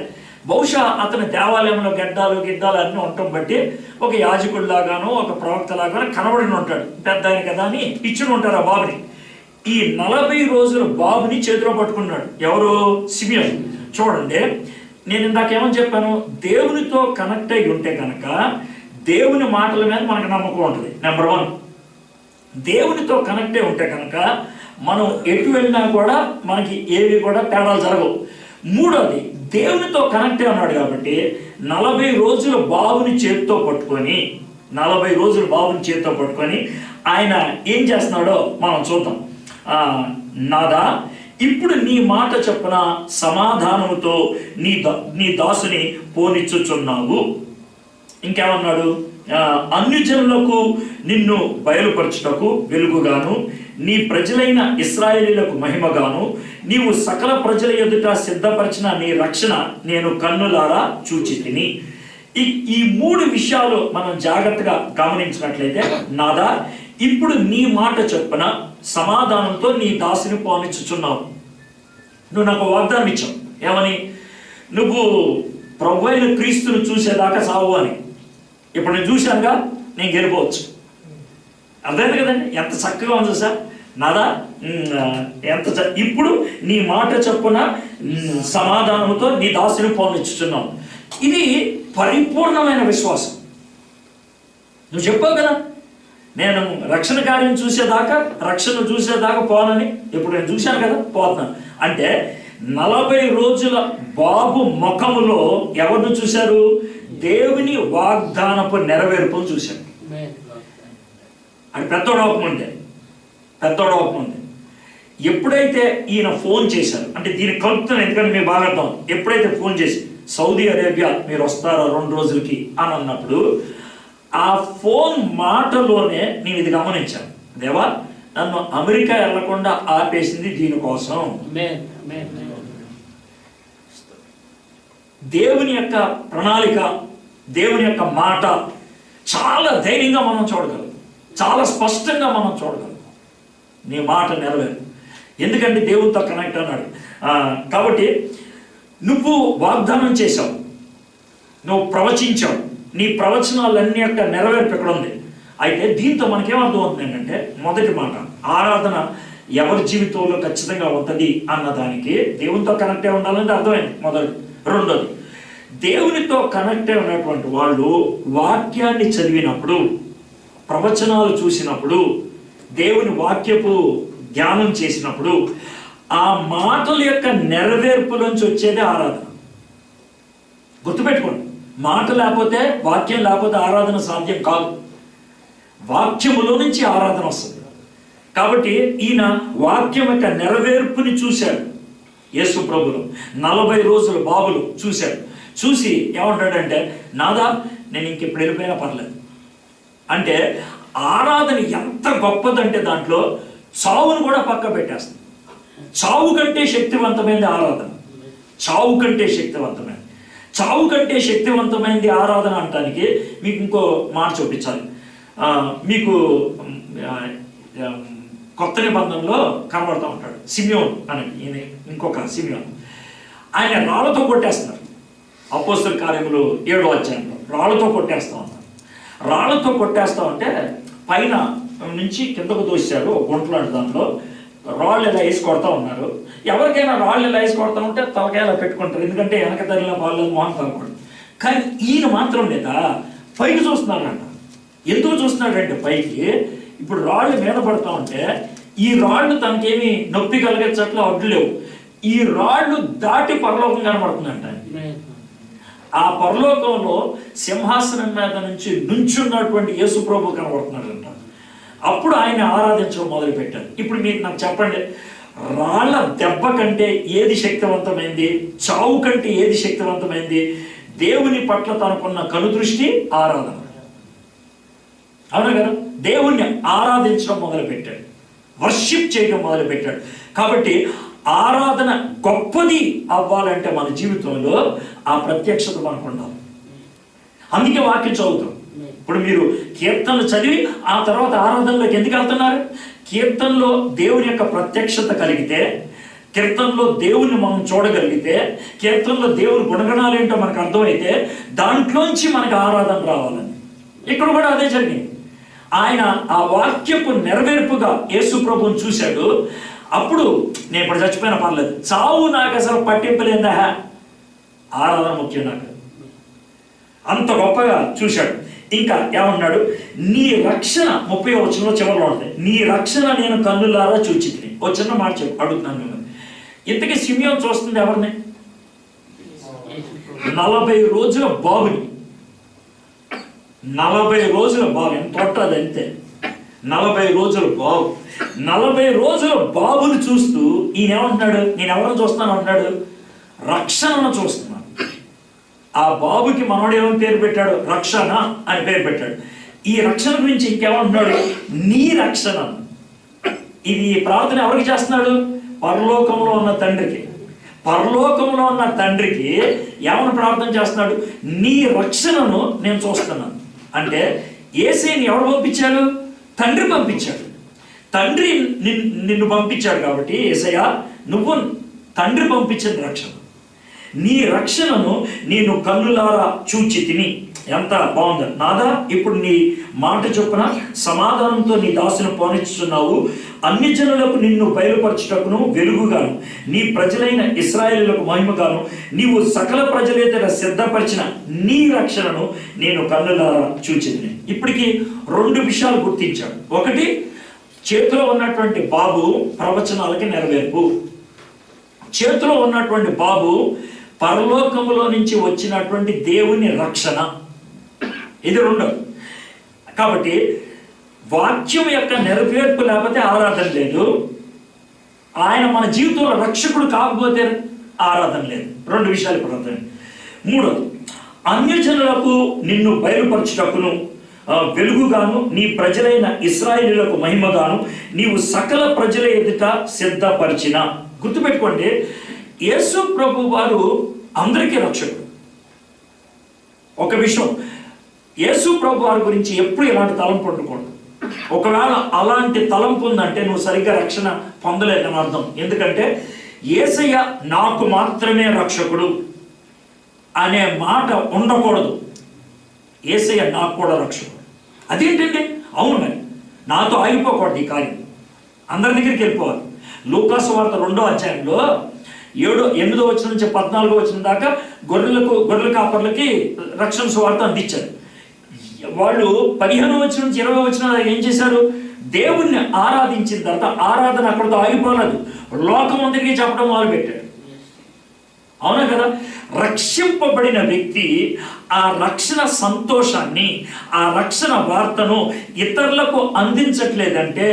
బహుశా అతని దేవాలయంలో గిడ్డాలు అన్నీ ఉండటం బట్టి ఒక యాజకుడిలాగానో ఒక ప్రవక్తలాగానో కనబడిన ఉంటాడు, పెద్ద ఆయన కదా అని ఇచ్చుని ఉంటారు ఆ బాబుని. ఈ 40 రోజుల బాబుని చేతిలో పట్టుకున్నాడు ఎవరు? సిమియోను. చూడండి, నేను ఇందాకేమని చెప్పాను, దేవునితో కనెక్ట్ అయి ఉంటే కనుక దేవుని మాటల మీద మనకు నమ్మకం ఉంటుంది. నెంబర్ 1, దేవునితో కనెక్ట్ అయి ఉంటే కనుక మనం ఎటు వెళ్ళినా కూడా మనకి ఏవి కూడా తేడాలు జరగవు. 3వది, దేవునితో కనెక్ట్ అయి ఉన్నాడు కాబట్టి 40 రోజులు బాబుని చేతితో పట్టుకొని 40 రోజులు బాబుని చేతితో పట్టుకొని ఆయన ఏం చేస్తున్నాడో మనం చూద్దాం. నాదా, ఇప్పుడు నీ మాట చొప్పున సమాధానముతో నీ దాసుని పోనిచ్చుచున్నావు. ఇంకేమన్నాడు? అన్యజనులకు నిన్ను బయలుపరచుటకు వెలుగుగాను, నీ ప్రజలైన ఇశ్రాయేలీలకు మహిమగాను, నీవు సకల ప్రజల ఎదుట సిద్ధపరిచిన నీ రక్షణ నేను కన్నులారా చూచితిని. ఈ 3 విషయాలు మనం జాగ్రత్తగా గమనించినట్లయితే, నాదా, ఇప్పుడు నీ మాట చొప్పున సమాధానంతో నీ దాసిని పోనిచ్చుచున్నావు. నువ్వు నాకు వాగ్దానం ఇచ్చావు. ఏమని? నువ్వు ప్రభు అయిన క్రీస్తును చూసేదాకా సావు అని. ఇప్పుడు నేను చూశానుగా, నేను గెలిపోవచ్చు. అర్థమైంది కదండి? ఎంత చక్కగా ఉంది సార్. నాదా, ఇప్పుడు నీ మాట చొప్పున సమాధానంతో నీ దాసిని పోనిచ్చుచున్నావు. ఇది పరిపూర్ణమైన విశ్వాసం. నువ్వు చెప్పావు కదా, నేను రక్షణ కార్యం చూసేదాకా పోనని. ఇప్పుడు నేను చూశాను కదా, పోతున్నాను అంటే 40 రోజుల బాబు ముఖములో ఎవరిని చూశారు? దేవుని వాగ్దానపు నెరవేర్పును చూశారు. అది పెద్దోడవకముందే. ఎప్పుడైతే ఈయన ఫోన్ చేశారు అంటే, దీనికి కలుపుతున్నాను ఎందుకంటే మీకు బాగా అర్థం. ఎప్పుడైతే ఫోన్ చేసి సౌదీ అరేబియా మీరు వస్తారా 2 రోజులకి అని అన్నప్పుడు, ఆ ఫోన్ మాటలోనే నేను ఇది గమనించాను. దేవా, నన్ను అమెరికా వెళ్లకుండా ఆపేసింది దీనికోసం. దేవుని యొక్క ప్రణాళిక, దేవుని యొక్క మాట చాలా ధైర్యంగా మనం చూడగలం, చాలా స్పష్టంగా మనం చూడగలం. నీ మాట నెరవేరు, ఎందుకంటే దేవునితో కనెక్ట్ అన్నాడు. కాబట్టి నువ్వు వాగ్దానం చేశావు, నువ్వు ప్రవచించావు, నీ ప్రవచనాలన్నీ యొక్క నెరవేర్పు ఎక్కడ ఉంది. అయితే దీంతో మనకేమర్థం అవుతుంది ఏంటంటే, మొదటి మాట, ఆరాధన ఎవరి జీవితంలో ఖచ్చితంగా ఉంటుంది అన్నదానికి దేవునితో కనెక్ట్ అయి ఉండాలంటే అర్థమైంది మొదటి. రెండోది, దేవునితో కనెక్ట్ అయి ఉన్నటువంటి వాళ్ళు వాక్యాన్ని చదివినప్పుడు, ప్రవచనాలు చూసినప్పుడు, దేవుని వాక్యపు ధ్యానం చేసినప్పుడు ఆ మాటల యొక్క నెరవేర్పులోంచి వచ్చేది ఆరాధన. గుర్తుపెట్టుకోండి, మాట లేకపోతే, వాక్యం లేకపోతే ఆరాధన సాధ్యం కాదు. వాక్యములో నుంచి ఆరాధన వస్తుంది. కాబట్టి ఈయన వాక్యం యొక్క నెరవేర్పుని చూశాడు. యేసు ప్రభులు 40 రోజుల బాబులు చూశాడు. చూసి ఏమంటాడంటే, నాదా, నేను ఇంకెప్పుడు వెళ్ళిపోయినా పర్లేదు అంటే. ఆరాధన ఎంత గొప్పదంటే దాంట్లో చావును కూడా పక్క పెట్టేస్తుంది. చావు కంటే శక్తివంతమైనది ఆరాధన. చావు కంటే శక్తివంతమైనది ఆరాధన అంటానికి మీకు ఇంకో మాట చూపించాలి. మీకు కొత్త నిబంధనలో కనబడుతూ ఉంటాడు సిమియోన్ అని. ఈయన ఇంకొక సిమియోన్. ఆయన రాళ్లతో కొట్టేస్తున్నారు. అపోస్తల కార్యములు 7వ అధ్యాయంలో రాళ్లతో కొట్టేస్తూ ఉన్నారు. రాళ్లతో కొట్టేస్తా ఉంటే పైన నుంచి కిందకు తోసాడు గుంట లాంటి దాంట్లో. రాళ్ళు ఇలా వేసి కొడతా ఉన్నారు. ఎవరికైనా రాళ్ళు ఇలా వేసి కొడతా ఉంటే తలకాయలా పెట్టుకుంటారు, ఎందుకంటే వెనక తల్లిన పాలు మోహన్ తలకూడదు. కానీ ఈయన మాత్రం లేదా పైకి చూస్తున్నాడంట. ఎందుకు చూస్తున్నాడంటే, పైకి ఇప్పుడు రాళ్ళు మీద పడతా ఉంటే ఈ రాళ్ళు తనకేమి నొప్పి కలిగించట్లు అడ్డు లేవు. ఈ రాళ్ళు దాటి పరలోకం కనబడుతుందంట. ఆ పరలోకంలో సింహాసనం మీద నుంచి నుంచున్నటువంటి యేసు ప్రభు కనబడుతున్నాడంట. అప్పుడు ఆయన ఆరాధించడం మొదలు పెట్టారు. ఇప్పుడు మీరు నాకు చెప్పండి, రాళ్ళ దెబ్బ కంటే ఏది శక్తివంతమైంది? చావు కంటే ఏది శక్తివంతమైంది? దేవుని పట్ల తనకున్న కనుదృష్టి ఆరాధన. అవునా కదా? దేవుణ్ణి ఆరాధించడం మొదలు పెట్టాడు, వర్షిప్ చేయడం మొదలు పెట్టాడు. కాబట్టి ఆరాధన గొప్పది అవ్వాలంటే మన జీవితంలో ఆ ప్రత్యక్షత మనకు ఉండాలి. అందుకే వాక్యం చదువుతాం. ఇప్పుడు మీరు కీర్తనలు చదివి ఆ తర్వాత ఆరాధనలోకి ఎందుకు వెళ్తున్నారు? కీర్తనలో దేవుని యొక్క ప్రత్యక్షత కలిగితే, కీర్తనలో దేవుని మనం చూడగలిగితే, కీర్తనలో దేవుని గుణగణాలు ఏంటో మనకు అర్థమైతే దాంట్లోంచి మనకు ఆరాధన రావాలని. ఇక్కడ కూడా అదే జరిగింది. ఆయన ఆ వాక్యపు నెరవేర్పుగా యేసు ప్రభువుని చూశాడు. అప్పుడు నేను ఇప్పుడు చచ్చిపోయినా పర్లేదు, చావు నాకు అసలు పట్టింపలేదా, ఆరాధన ముఖ్యం నాకు, అంత గొప్పగా చూశాడు. ఇంకా ఏమన్నాడు? నీ రక్షణ 30వ వచనంలో చివరిలో ఉంటుంది. నీ రక్షణ నేను కన్నులారా చూచితిని. ఓ చిన్న మాట చెప్పు, అడుగుతున్నాను మిమ్మల్ని. ఇంతకీ సిమియోన్ చూస్తుంది ఎవరిని? 40 రోజుల బాబుని, 40 రోజుల బాబు, ఎంత తొట్టది అంతే, 40 రోజుల బాబు, 40 రోజుల బాబుని చూస్తూ ఈయన ఏమంటున్నాడు, నేను ఎవరిని చూస్తాను అంటున్నాడు, రక్షణను చూస్తున్నాను. ఆ బాబుకి మనోడు ఏమని పేరు పెట్టాడు, రక్షణ అని పేరు పెట్టాడు. ఈ రక్షణ గురించి ఇంకేమంటున్నాడు, నీ రక్షణ. ఇది ప్రార్థన ఎవరికి చేస్తున్నాడు, పరలోకంలో ఉన్న తండ్రికి. పరలోకంలో ఉన్న తండ్రికి ఏమని ప్రార్థన చేస్తున్నాడు, నీ రక్షణను నేను చూస్తున్నాను. అంటే యేసుని ఎవరు పంపించాడు, తండ్రి పంపించాడు. తండ్రి నిన్ను పంపించాడు కాబట్టి యేసయ్య నువ్వు తండ్రి పంపించిన రక్షణ, నీ రక్షణను నేను కన్నులారా చూచి తిని. ఎంత బాగుంది నాదా, ఇప్పుడు నీ మాట చొప్పున సమాధానంతో నీ దాసును పోనిస్తున్నావు. అన్ని జనులకు నిన్ను బయలుపరచుటకును వెలుగుగాను, నీ ప్రజలైన ఇశ్రాయేలులకు మహిమగాను, నీవు సకల ప్రజలేతర సిద్ధపరిచిన నీ రక్షణను నేను కన్నులారా చూచితిని. ఇప్పటికి 2 విషయాలు గుర్తించాడు. ఒకటి, చేతిలో ఉన్నటువంటి బాబు ప్రవచనాలకి నెరవేర్పు. చేతిలో ఉన్నటువంటి బాబు పరలోకములో నుంచి వచ్చినటువంటి దేవుని రక్షణ. ఇది 2. కాబట్టి వాక్యం యొక్క నెరవేర్పు లేకపోతే ఆరాధన లేదు. ఆయన మన జీవితంలో రక్షకుడు కాకపోతే ఆరాధన లేదు. 2 విషయాలు ఇప్పుడు అర్థం. 3, అన్యజనులకు నిన్ను బయలుపరచుటకును వెలుగుగాను, నీ ప్రజలైన ఇశ్రాయేలులకు మహిమగాను, నీవు సకల ప్రజల ఎదుట సిద్ధపరిచిన. గుర్తుపెట్టుకోండి, యేసు ప్రభు వారు అందరికీ రక్షకుడు. ఒక విషయం, యేసు ప్రభు వారి గురించి ఎప్పుడు ఇలాంటి తలంపు ఉండకూడదు. ఒకవేళ అలాంటి తలంపు ఉందంటే నువ్వు సరిగ్గా రక్షణ పొందలేదని అర్థం. ఎందుకంటే యేసయ్య నాకు మాత్రమే రక్షకుడు అనే మాట ఉండకూడదు. యేసయ్య నాకు కూడా రక్షకుడు. అదేంటండి, అవును, నాతో ఆగిపోకూడదు ఈ కార్యం, అందరి దగ్గరికి వెళ్ళిపోవాలి. లూకా సువార్త 2వ అధ్యాయంలో 8వ వచనం నుంచి 14వ వచనం దాకా గొర్రెల కాపర్లకి రక్షణ సువార్త అందించారు. వాళ్ళు 15వ వచనం నుంచి 20వ వచనం ఏం చేశారు, దేవుణ్ణి ఆరాధించిన తర్వాత ఆరాధన అక్కడితో ఆగిపోలేదు, లోకం అందరికీ చెప్పడం మొదలుపెట్టాడు. అవునా కదా? రక్షింపబడిన వ్యక్తి ఆ రక్షణ సంతోషాన్ని, ఆ రక్షణ వార్తను ఇతరులకు అందించట్లేదంటే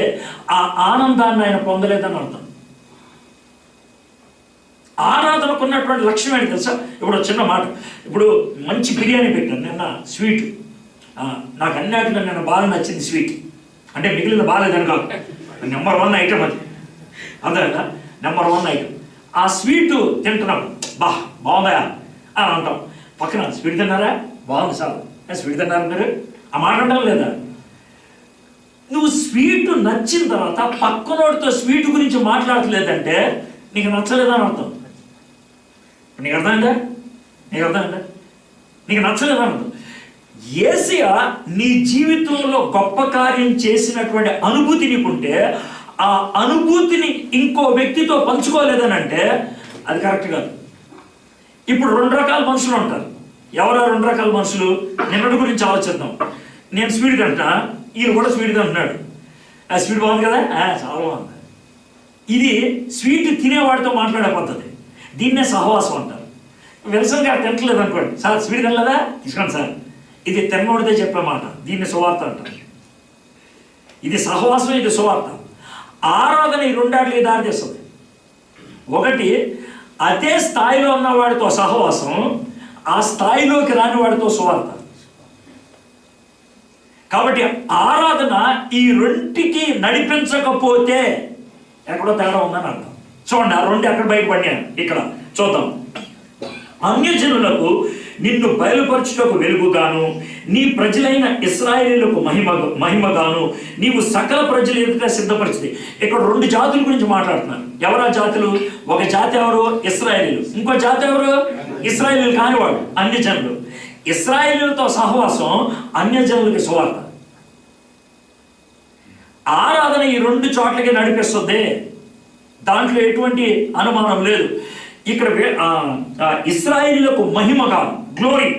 ఆ ఆనందాన్ని ఆయన పొందలేదని అర్థం. ఆరాధనకు ఉన్నటువంటి లక్ష్యం ఏంటి తెలుసా? ఇప్పుడు చిన్న మాట, ఇప్పుడు మంచి బిర్యానీ పెట్టాను నిన్న, స్వీట్. నాకు అన్నిటిలో నిన్న బాగా నచ్చింది స్వీట్. అంటే మిగిలిన బాగాలేదని కాదు, నెంబర్ 1 ఐటమ్ అది. అదే నెంబర్ 1 ఐటమ్. ఆ స్వీటు తింటున్నాం, బాగుందా అని అంటాం. పక్కన స్వీట్ తిన్నారా, బాగుంది సార్, స్వీట్ తిన్నారా మీరు, ఆ మాట అంటాం లేదా? నువ్వు స్వీటు నచ్చిన తర్వాత పక్కనోడితో స్వీట్ గురించి మాట్లాడట్లేదంటే నీకు నచ్చలేదని అర్థం. నీకు అర్థమైందా? నీకు నచ్చలేదని అర్థం. యేసయ్య నీ జీవితంలో గొప్ప కార్యం చేసినటువంటి అనుభూతి నీకుంటే ఆ అనుభూతిని ఇంకో వ్యక్తితో పంచుకోలేదని అంటే అది కరెక్ట్ కాదు. ఇప్పుడు 2 రకాల మనుషులు ఉంటారు. ఎవరో 2 రకాల మనుషులు? నిన్నటి గురించి ఆలోచిద్దాం. నేను స్వీట్ తింటున్నా, ఈయన కూడా స్వీట్ తింటున్నాడు. ఆ స్వీట్ బాగుంది కదా, చాలా బాగుంది. ఇది స్వీట్ తినేవాడితో మాట్లాడే పద్ధతి. దీన్నే సహవాసం అంటారు. విల్సన్ గారు తింటలేదు అనుకోండి, సార్ స్వీట్ తినలేదా, తీసుకోండి సార్. ఇది తిన్నోడితే చెప్పే మాట, దీన్ని సువార్త అంటారు. ఇది సహవాసం, ఇది సువార్త. ఆరాధన ఈ 2 ఆటలకి దారి తీస్తుంది. ఒకటి, అదే స్థాయిలో ఉన్నవాడితో సహవాసం, ఆ స్థాయిలోకి రాని వాడితో సువార్త. కాబట్టి ఆరాధన ఈ 2కి నడిపించకపోతే ఎక్కడో తేడా ఉందని అర్థం. చూడండి, ఆ 2 ఎక్కడ బయటపడినాను ఇక్కడ చూద్దాం. అన్యజనులకు నిన్ను బయలుపరచుటకు వెలుగుగాను, నీ ప్రజలైన ఇశ్రాయేలులకు మహిమగాను, నీవు సకల ప్రజల ఎదుట సిద్ధపరిచింది. ఇక్కడ 2 జాతుల గురించి మాట్లాడుతున్నారు. ఎవరా జాతులు? ఒక జాతి ఎవరు? ఇశ్రాయేలీలు. ఇంకో జాతి ఎవరు? ఇశ్రాయేలీలు కానివాడు, అన్యజనులు. ఇశ్రాయేలీలతో సహవాసం, అన్యజనులకి సువార్త. ఆరాధన ఈ 2 చోట్లకి నడిపిస్తుంది, దాంట్లో ఎటువంటి అనుమానం లేదు. ఇక్కడ ఇశ్రాయేలీలకు మహిమగాను, గ్లోరీ,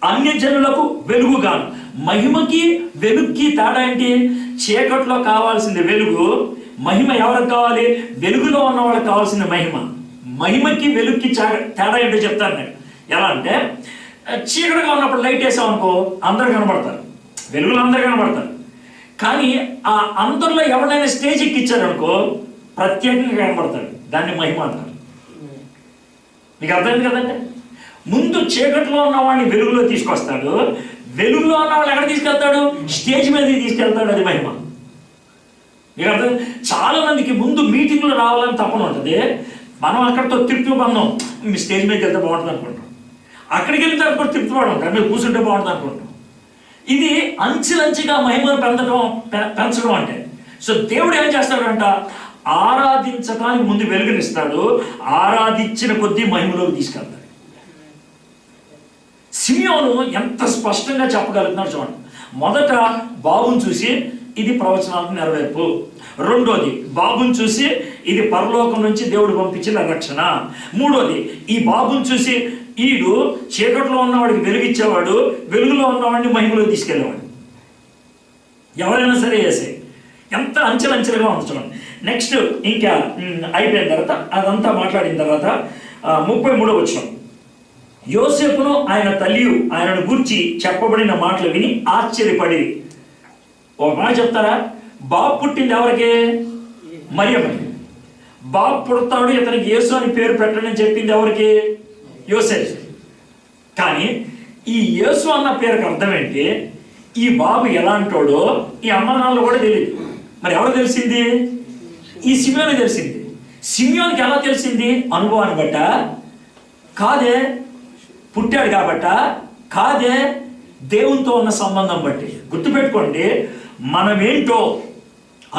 అన్యజనులకు వెలుగుగాను. మహిమకి వెలుగుకి తేడా ఏంటి? చీకట్లో కావాల్సింది వెలుగు, మహిమ ఎవరికి కావాలి? వెలుగులో ఉన్న వాళ్ళకి కావాల్సింది మహిమ. మహిమకి వెలుగుకి తేడా ఏంటో చెప్తాను నేను. ఎలా అంటే చీకటిగా ఉన్నప్పుడు లైట్ వేసామనుకో అందరు కనబడతారు, వెలుగులు అందరు కనబడతారు. కానీ ఆ అందరిలో ఎవరైనా స్టేజ్ ఎక్కిచ్చారనుకో ప్రత్యేకంగా కనబడతాడు. దాన్ని మహిమ అంటారు. మీకు అర్థమైంది కదండి. ముందు చీకటిలో ఉన్న వాడిని వెలుగులో తీసుకొస్తాడు, వెలుగులో ఉన్న వాళ్ళు ఎక్కడ తీసుకెళ్తాడు? స్టేజ్ మీద తీసుకెళ్తాడు. అది మహిమ. మీకు అర్థం. చాలా మందికి ముందు మీటింగ్లో రావాలని తప్పన ఉంటుంది. మనం అక్కడితో తృప్తి పొందాం, మీ స్టేజ్ మీదకి వెళ్తే బాగుంటుంది అనుకుంటాం. అక్కడికి వెళ్తే అక్కడ తృప్తి పడడం, కానీ మీరు కూర్చుంటే బాగుంటుంది అనుకుంటాం. ఇది అంచెలంచెగా మహిమను పెంచడం అంటే. సో దేవుడు ఏం చేస్తాడంట? ఆరాధించడానికి ముందు వెలుగునిస్తాడు, ఆరాధించిన కొద్దీ మహిమలోకి తీసుకెళ్తాడు. సిమియోను ఎంత స్పష్టంగా చెప్పగలుగుతున్నాడు చూడండి. మొదట బాబుని చూసి ఇది ప్రవచనాలకు నెరవేర్పు, రెండోది బాబుని చూసి ఇది పరలోకం నుంచి దేవుడు పంపించిన రక్షణ, మూడోది ఈ బాబుని చూసి ఈడు చీకట్లో ఉన్నవాడికి వెలుగిచ్చేవాడు, వెలుగులో ఉన్నవాడిని మహిమలో తీసుకెళ్ళేవాడు. ఎవరైనా సరే వేసే ఎంత అంచెలంచెలుగా ఉంచడం. నెక్స్ట్ ఇంకా అయిపోయిన తర్వాత అదంతా మాట్లాడిన తర్వాత 33వ వచనం, యోసేపును ఆయన తల్లియు ఆయనను గూర్చి చెప్పబడిన మాటలు విని ఆశ్చర్యపడి. ఒక మాట చెప్తారా? బాబు పుట్టింది ఎవరికి? మరియమ్మకి. బాబు పుడతాడు, ఇతనికి యేసు అని పేరు పెట్టండి అని చెప్పింది ఎవరికి? యోసేపు. కానీ ఈ యేసు అన్న పేరుకి అర్థం ఏంటి? ఈ బాబు ఎలాంటోడో ఈ అమ్మ నాన్నలు కూడా తెలియదు. మరి ఎవరు తెలిసింది? ఈ సిమియోనికి తెలిసింది. సిమియోనికి ఎలా తెలిసింది? అనుభవాన్ని బట్ట కాదే, పుట్టాడు కాబట్ట కాదే, దేవునితో ఉన్న సంబంధం బట్టి. గుర్తుపెట్టుకోండి, మనమేంటో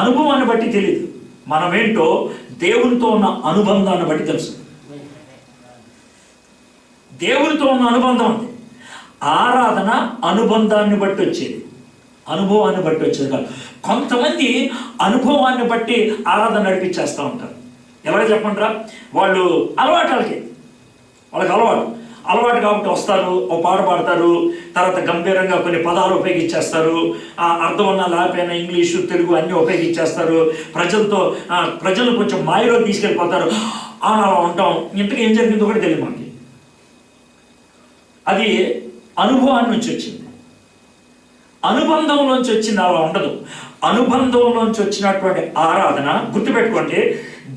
అనుభవాన్ని బట్టి తెలియదు, మనమేంటో దేవునితో ఉన్న అనుబంధాన్ని బట్టి తెలుసు. దేవునితో ఉన్న అనుబంధం ఉంది. ఆరాధన అనుబంధాన్ని బట్టి వచ్చేది, అనుభవాన్ని బట్టి వచ్చేది కాదు. కొంతమంది అనుభవాన్ని బట్టి ఆరాధన నడిపించేస్తూ ఉంటారు. ఎవరో చెప్పంటారా? వాళ్ళు వాళ్ళకి అలవాటు కాబట్టి వస్తారు, ఓ పాట పాడతారు, తర్వాత గంభీరంగా కొన్ని పదాలు ఉపయోగించేస్తారు, అర్థం ఉన్న లేకపోయినా ఇంగ్లీషు తెలుగు అన్నీ ఉపయోగించేస్తారు, ప్రజలు కొంచెం మాయలో తీసుకెళ్ళిపోతారు. అలా ఉంటాం. ఇంతకు ఏం జరిగిందో కూడా తెలియదు మనకి. అది అనుభవాన్ని నుంచి వచ్చింది, అనుబంధంలోంచి వచ్చింది. అలా ఉండదు. అనుబంధంలోంచి వచ్చినటువంటి ఆరాధన, గుర్తుపెట్టుకోండి,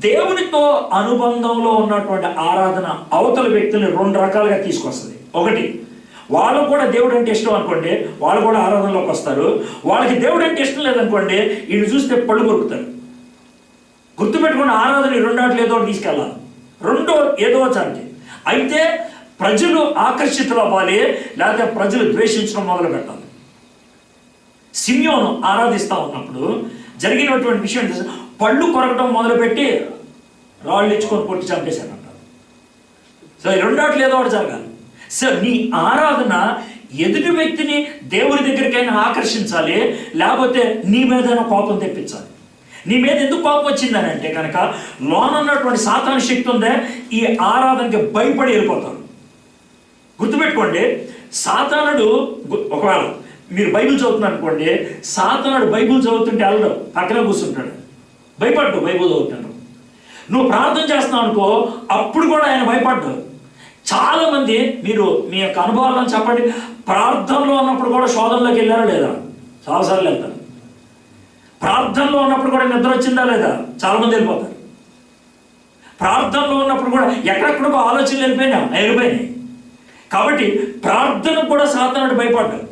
దేవునితో అనుబంధంలో ఉన్నటువంటి ఆరాధన అవతల వ్యక్తుల్ని 2 రకాలుగా తీసుకొస్తుంది. ఒకటి, వాళ్ళకు కూడా దేవుడు అంటే ఇష్టం అనుకోండి, వాళ్ళు కూడా ఆరాధనలోకి వస్తారు. వాళ్ళకి దేవుడు అంటే ఇష్టం లేదనుకోండి, వీళ్ళు చూస్తే పళ్ళు కొరుకుతారు. గుర్తుపెట్టుకుని ఆరాధన 2 ఆటలు ఏదో తీసుకెళ్ళాలి, రెండో ఏదో చాటి. అయితే ప్రజలు ఆకర్షితులు అవ్వాలి, లేకపోతే ప్రజలు ద్వేషించడం మొదలు పెట్టాలి. సిమియోను ఆరాధిస్తూ ఉన్నప్పుడు జరిగినటువంటి విషయం పళ్ళు కొరకడం మొదలుపెట్టి రాళ్ళు ఇచ్చుకొని కొట్టి చంపేశాడంటారు. సో ఈ 2 ఆటలు ఏదో ఒకటి జరగాలి. సో నీ ఆరాధన ఎదుటి వ్యక్తిని దేవుని దగ్గరికైనా ఆకర్షించాలి, లేకపోతే నీ మీదైనా కోపం తెప్పించాలి. నీ మీద ఎందుకు కోపం వచ్చిందని అంటే కనుక లోనున్నటువంటి సాతాను శక్తి ఉందే, ఈ ఆరాధనకి భయపడి వెళ్ళిపోతాడు. గుర్తుపెట్టుకోండి, సాతానుడు ఒకవేళ మీరు బైబిల్ చదువుతున్నారు అనుకోండి, సాతానుడు బైబిల్ చదువుతుంటే వెళ్ళడం, పక్కన కూర్చుంటాడు, భయపడ్డు బైబిల్ చదువుతాడు. నువ్వు ప్రార్థన చేస్తున్నావు అనుకో, అప్పుడు కూడా ఆయన భయపడ్డాడు. చాలామంది మీరు మీ యొక్క అనుభవాలను చెప్పండి. ప్రార్థనలో ఉన్నప్పుడు కూడా శోధనలోకి వెళ్ళారా లేదా? చాలాసార్లు వెళ్తారు. ప్రార్థనలో ఉన్నప్పుడు కూడా నిద్ర వచ్చిందా లేదా? చాలామంది వెళ్ళిపోతారు. ప్రార్థనలో ఉన్నప్పుడు కూడా ఎక్కడెక్కడికో ఆలోచనలు వెళ్ళిపోయినాయి. కాబట్టి ప్రార్థన కూడా సాతానుడు భయపడ్డాడు.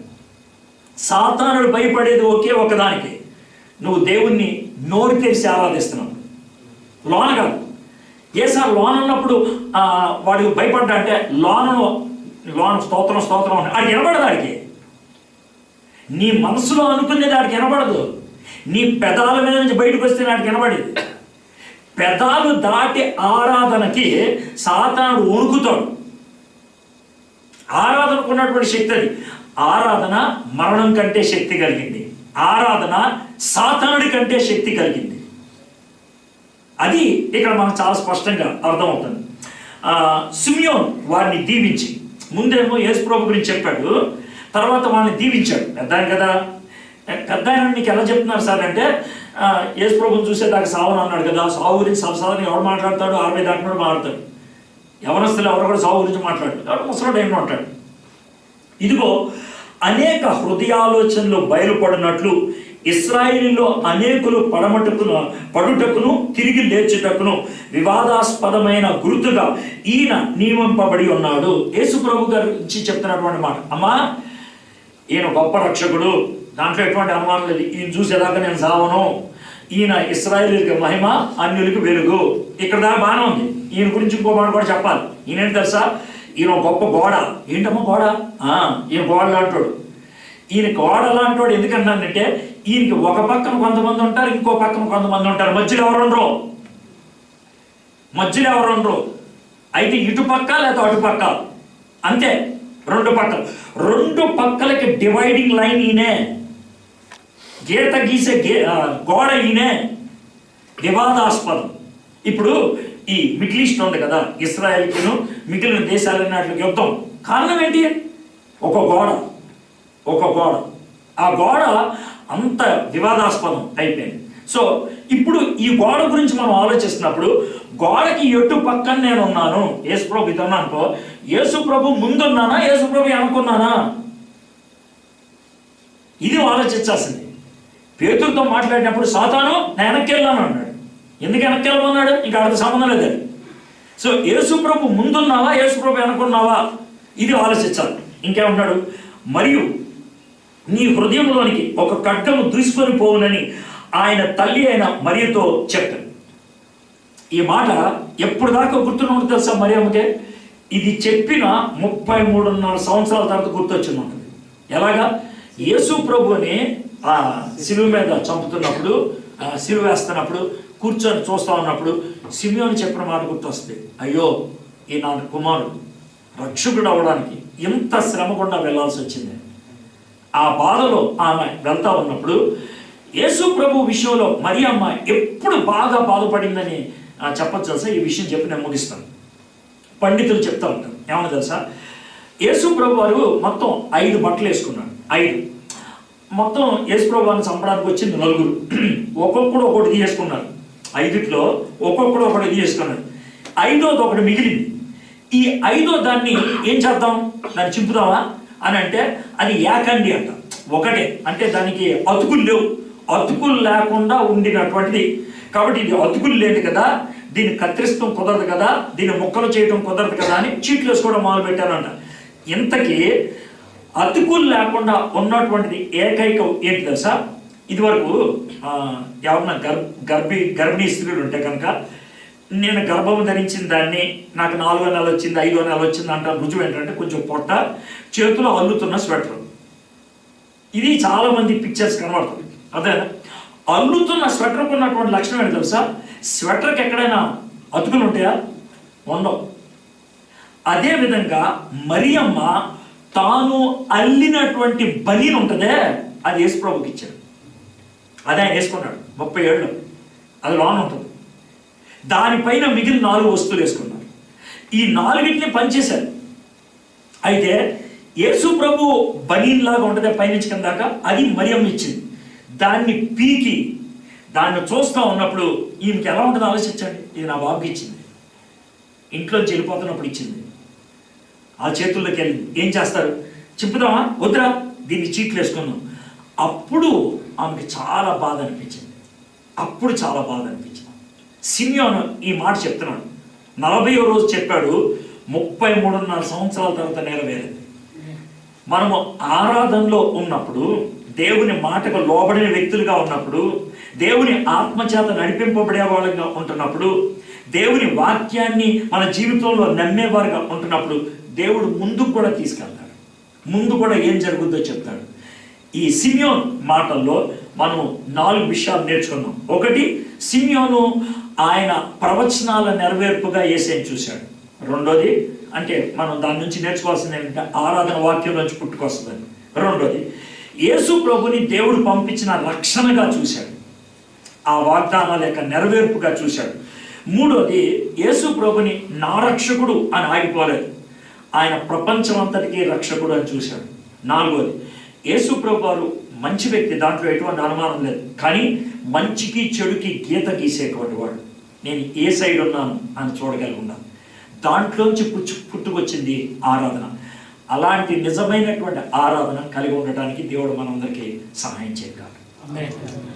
సాతానుడు భయపడేది ఒకే ఒకదానికి, నువ్వు దేవుణ్ణి నోరు తెరిచి ఆరాధిస్తున్నావు. లోన కాదు. ఏసారి లోన ఉన్నప్పుడు వాడికి భయపడ్డా అంటే లోన స్తోత్రం అది వినబడదు. ఆడికి నీ మనసులో అనుకునేది ఆడికి వినబడదు. నీ పెదాల మీద నుంచి బయటకు వస్తే ఆడికి వినబడేది. పెదాలు దాటి ఆరాధనకి సాతానుడు వణుకుతాడు. ఆరాధనకు ఉన్నటువంటి శక్తి అది. ఆరాధన మరణం కంటే శక్తి కలిగింది, ఆరాధన సాతానుడి కంటే శక్తి కలిగింది. అది ఇక్కడ మనకు చాలా స్పష్టంగా అర్థమవుతుంది. సిమియోన్ వారిని దీవించి, ముందేమో యేసు ప్రభు గురించి చెప్పాడు, తర్వాత వాళ్ళని దీవించాడు. పెద్దాయన కదా, పెద్దాయన నీకు ఎలా చెప్తున్నారు సార్ అంటే, యేసు ప్రభుని చూసేదాకా సావును అన్నాడు కదా, సావు గురించి సాధారణ ఎవరు మాట్లాడతాడు? 60 దాటినాడు మాట్లాడతాడు. యవనస్తులు ఎవరు కూడా సావు గురించి మాట్లాడు, ఎవరు ముసలి టైంలో ఉంటాడు. ఇదిగో అనేక హృదయాలోచనలు బయలుపడినట్లు ఇశ్రాయేలులో అనేకులు పడుటకును తిరిగి లేచుటకును వివాదాస్పదమైన గుర్తుగా ఈయన నియమింపబడి ఉన్నాడు. యేసు ప్రభు గురించి చెప్తున్నటువంటి మాట. అమ్మా, ఈయన గొప్ప రక్షకుడు, దాంట్లో ఎటువంటి అనుమానం లేదు. ఈయన చూసేదాకా నేను సావను. ఈయన ఇశ్రాయేలుకి మహిమ, అన్యులకి వెలుగు. ఇక్కడ దాకా బాగానే ఉంది. ఈయన గురించి ఇంకో మాట కూడా చెప్పాలి. ఈయనేంటి తెలుసా? ఈయన గొప్ప గోడ. ఏంటమ్మా గోడ? ఈయన గోడ లాంటోడు. ఈయన గోడ లాంటోడు ఎందుకన్నానంటే, ఈయనకి ఒక పక్కన కొంతమంది ఉంటారు, ఇంకో పక్కన కొంతమంది ఉంటారు. మధ్యలో ఎవరు ఉండరు. అయితే ఇటు పక్క లేదా అటు పక్క, అంతే. రెండు పక్కలకి డివైడింగ్ లైన్ ఈయనే. గీత గీసే గోడ ఈయనే. వివాదాస్పదం. ఇప్పుడు ఈ మిడిల్ ఈస్ట్ ఉంది కదా, ఇస్రాయేల్కిను మిగిలిన దేశాలన్నట్లకి యుద్ధం. కారణం ఏంటి? ఒక గోడ. ఆ గోడ అంత వివాదాస్పదం అయిపోయింది. సో ఇప్పుడు ఈ గోడ గురించి మనం ఆలోచిస్తున్నప్పుడు, గోడకి ఎటు పక్కన నేను ఉన్నాను? యేసు ప్రభు ఇది అనుకో, యేసు ప్రభు ముందున్నానా, యేసు ప్రభు అనుకున్నానా? ఇది ఆలోచించాల్సింది. పేతురుతో మాట్లాడినప్పుడు సాతాను నేను వెనక్కి వెళ్ళాను అన్నాడు. ఎందుకు వెనక్కి వెళ్ళమన్నాడు? ఇంకా ఆడితో సంబంధం లేదు. సో యేసు ప్రభు ముందున్నావా, యేసు ప్రభు అనుకున్నావా? ఇది ఆలోచించాలి. ఇంకేమన్నాడు? మరియు నీ హృదయంలోనికి ఒక ఖడ్గము దూసుకొని పోవునని ఆయన తల్లి అయిన మరియతో చెప్పాడు. ఈ మాట ఎప్పుడు దాకా గుర్తున్నట్టు తెలుసా మరియమ్మకే? ఇది చెప్పిన 33.5 సంవత్సరాల తర్వాత గుర్తొచ్చింది ఉంటుంది. ఎలాగా? యేసు ప్రభుని ఆ శిలువ మీద చంపుతున్నప్పుడు, శిలువ వేస్తున్నప్పుడు కూర్చొని చూస్తూ ఉన్నప్పుడు సిమియోను చెప్పిన మాట గుర్తొస్తుంది. అయ్యో, ఈ నా కుమారుడు రక్షకుడు అవ్వడానికి ఇంత శ్రమ గుండా వెళ్లాల్సి వచ్చింది. ఆ బాధలో ఆమె వెళ్తా ఉన్నప్పుడు యేసు ప్రభు విషయంలో మరియమ్మ ఎప్పుడు బాగా బాధపడిందని చెప్పచ్చు తెలుసా? ఈ విషయం చెప్పి నేను ముగిస్తాను. పండితులు చెప్తా ఉంటారు. ఏమన్నా తెలుసా? యేసు ప్రభు వారు మొత్తం 5 బట్టలు వేసుకున్నాడు. 5 మొత్తం యేసు ప్రభు వారిని చంపడానికి వచ్చింది 4. ఒక్కొక్కడు ఒకటి తీసుకున్నారు. 5లో ఒక్కొక్కడు ఒకటి తీసుకున్నాడు. 5వది ఒకటి మిగిలింది. ఈ 5వ దాన్ని ఏం చేద్దాం? దాన్ని చింపుదామా అని అంటే అది ఏకండి అంట. ఒకటే అంటే దానికి అతుకులు లేవు. అతుకులు లేకుండా ఉండినటువంటిది. కాబట్టి ఇది అతుకులు లేదు కదా, దీన్ని కత్తిరిస్తాం కుదరదు కదా, దీన్ని ముక్కలు చేయడం కుదరదు కదా అని చీట్లు వేసుకోవడం మొదలు పెట్టారంట. ఇంతకీ అతుకులు లేకుండా ఉన్నటువంటిది ఏకైక ఏంటి తెలుసా? ఇదివరకు ఎవరన్నా గర్భిణీ స్త్రీలు ఉంటే కనుక, నేను గర్భం ధరించిన దాన్ని నాకు 4వ నెల వచ్చింది, 5వ నెల వచ్చింది అంట. రుజువు ఏంటంటే కొంచెం పొట్ట, చేతిలో అల్లుతున్న స్వెటర్. ఇది చాలా మంది పిక్చర్స్ కనబడుతుంది. అదే అల్లుతున్న స్వెటర్కు ఉన్నటువంటి లక్షణం ఏంటి తెలుసా? స్వెటర్కి ఎక్కడైనా అతుకులు ఉంటాయా? ఉండవు. అదేవిధంగా మరియమ్మ తాను అల్లినటువంటి బనీన్ ఉంటుందే, అది యేసు ప్రభుకి ఇచ్చాడు. అదే ఆయన వేసుకున్నాడు 30 ఏళ్ళు. అది లోన్ ఉంటుంది. దానిపైన మిగిలిన 4 వస్తువులు వేసుకున్నారు. ఈ 4టిని పనిచేశారు. అయితే యేసు ప్రభు బనీన్ లాగా ఉంటుంది పైనుంచి కింద దాకా, అది మరియమ్మ ఇచ్చింది. దాన్ని పీకి దాన్ని చూస్తూ ఉన్నప్పుడు ఈమెకి ఎలా ఉంటుందో ఆలోచించండి. ఇది నా బాబుకి ఇచ్చింది, ఇంట్లోంచి వెళ్ళిపోతున్నప్పుడు ఇచ్చింది, ఆ చేతుల్లోకి వెళ్ళింది. ఏం చేస్తారు? చెప్పుదామా వద్దురా, దీన్ని చీట్లు వేసుకుందాం. అప్పుడు ఆమెకి చాలా బాధ అనిపించింది. సిమియోను ఈ మాట చెప్తున్నాడు. 40వ రోజు చెప్పాడు, 33.5 సంవత్సరాల తర్వాత నెరవేరింది. మనము ఆరాధనలో ఉన్నప్పుడు, దేవుని మాటకు లోబడిన వ్యక్తులుగా ఉన్నప్పుడు, దేవుని ఆత్మచేత నడిపింపబడే వాళ్ళగా ఉంటున్నప్పుడు, దేవుని వాక్యాన్ని మన జీవితంలో నమ్మేవారుగా ఉంటున్నప్పుడు దేవుడు ముందుకు కూడా తీసుకెళ్తాడు. ముందు కూడా ఏం జరుగుద్దో చెప్తాడు. ఈ సిమియోన్ మాటల్లో మనము 4 విషయాలు నేర్చుకున్నాం. ఒకటి, సిమియోను ఆయన ప్రవచనాల నెరవేర్పుగా యేసుని చూశాడు. రెండోది, అంటే మనం దాని నుంచి నేర్చుకోవాల్సింది ఏంటంటే ఆరాధన వాక్యం నుంచి పుట్టుకొస్తుందని. రెండోది, యేసు ప్రభుని దేవుడు పంపించిన రక్షణగా చూశాడు, ఆ వాగ్దానాల యొక్క నెరవేర్పుగా చూశాడు. మూడోది, యేసు ప్రభుని నా రక్షకుడు అని ఆగిపోలేదు, ఆయన ప్రపంచం అంతటికీ రక్షకుడు అని చూశాడు. నాలుగోది, యేసు ప్రభు వారు మంచి వ్యక్తి, దాంట్లో ఎటువంటి అనుమానం లేదు. కానీ మంచికి చెడుకి గీత గీసేటువంటి వాడు. నేను ఏ సైడ్ ఉన్నాను అని చూడగలుగున్నాను. దాంట్లోంచి పుట్టుకొచ్చింది ఆరాధన. అలాంటి నిజమైనటువంటి ఆరాధన కలిగి ఉండటానికి దేవుడు మనందరికీ సహాయం చేయగలడు.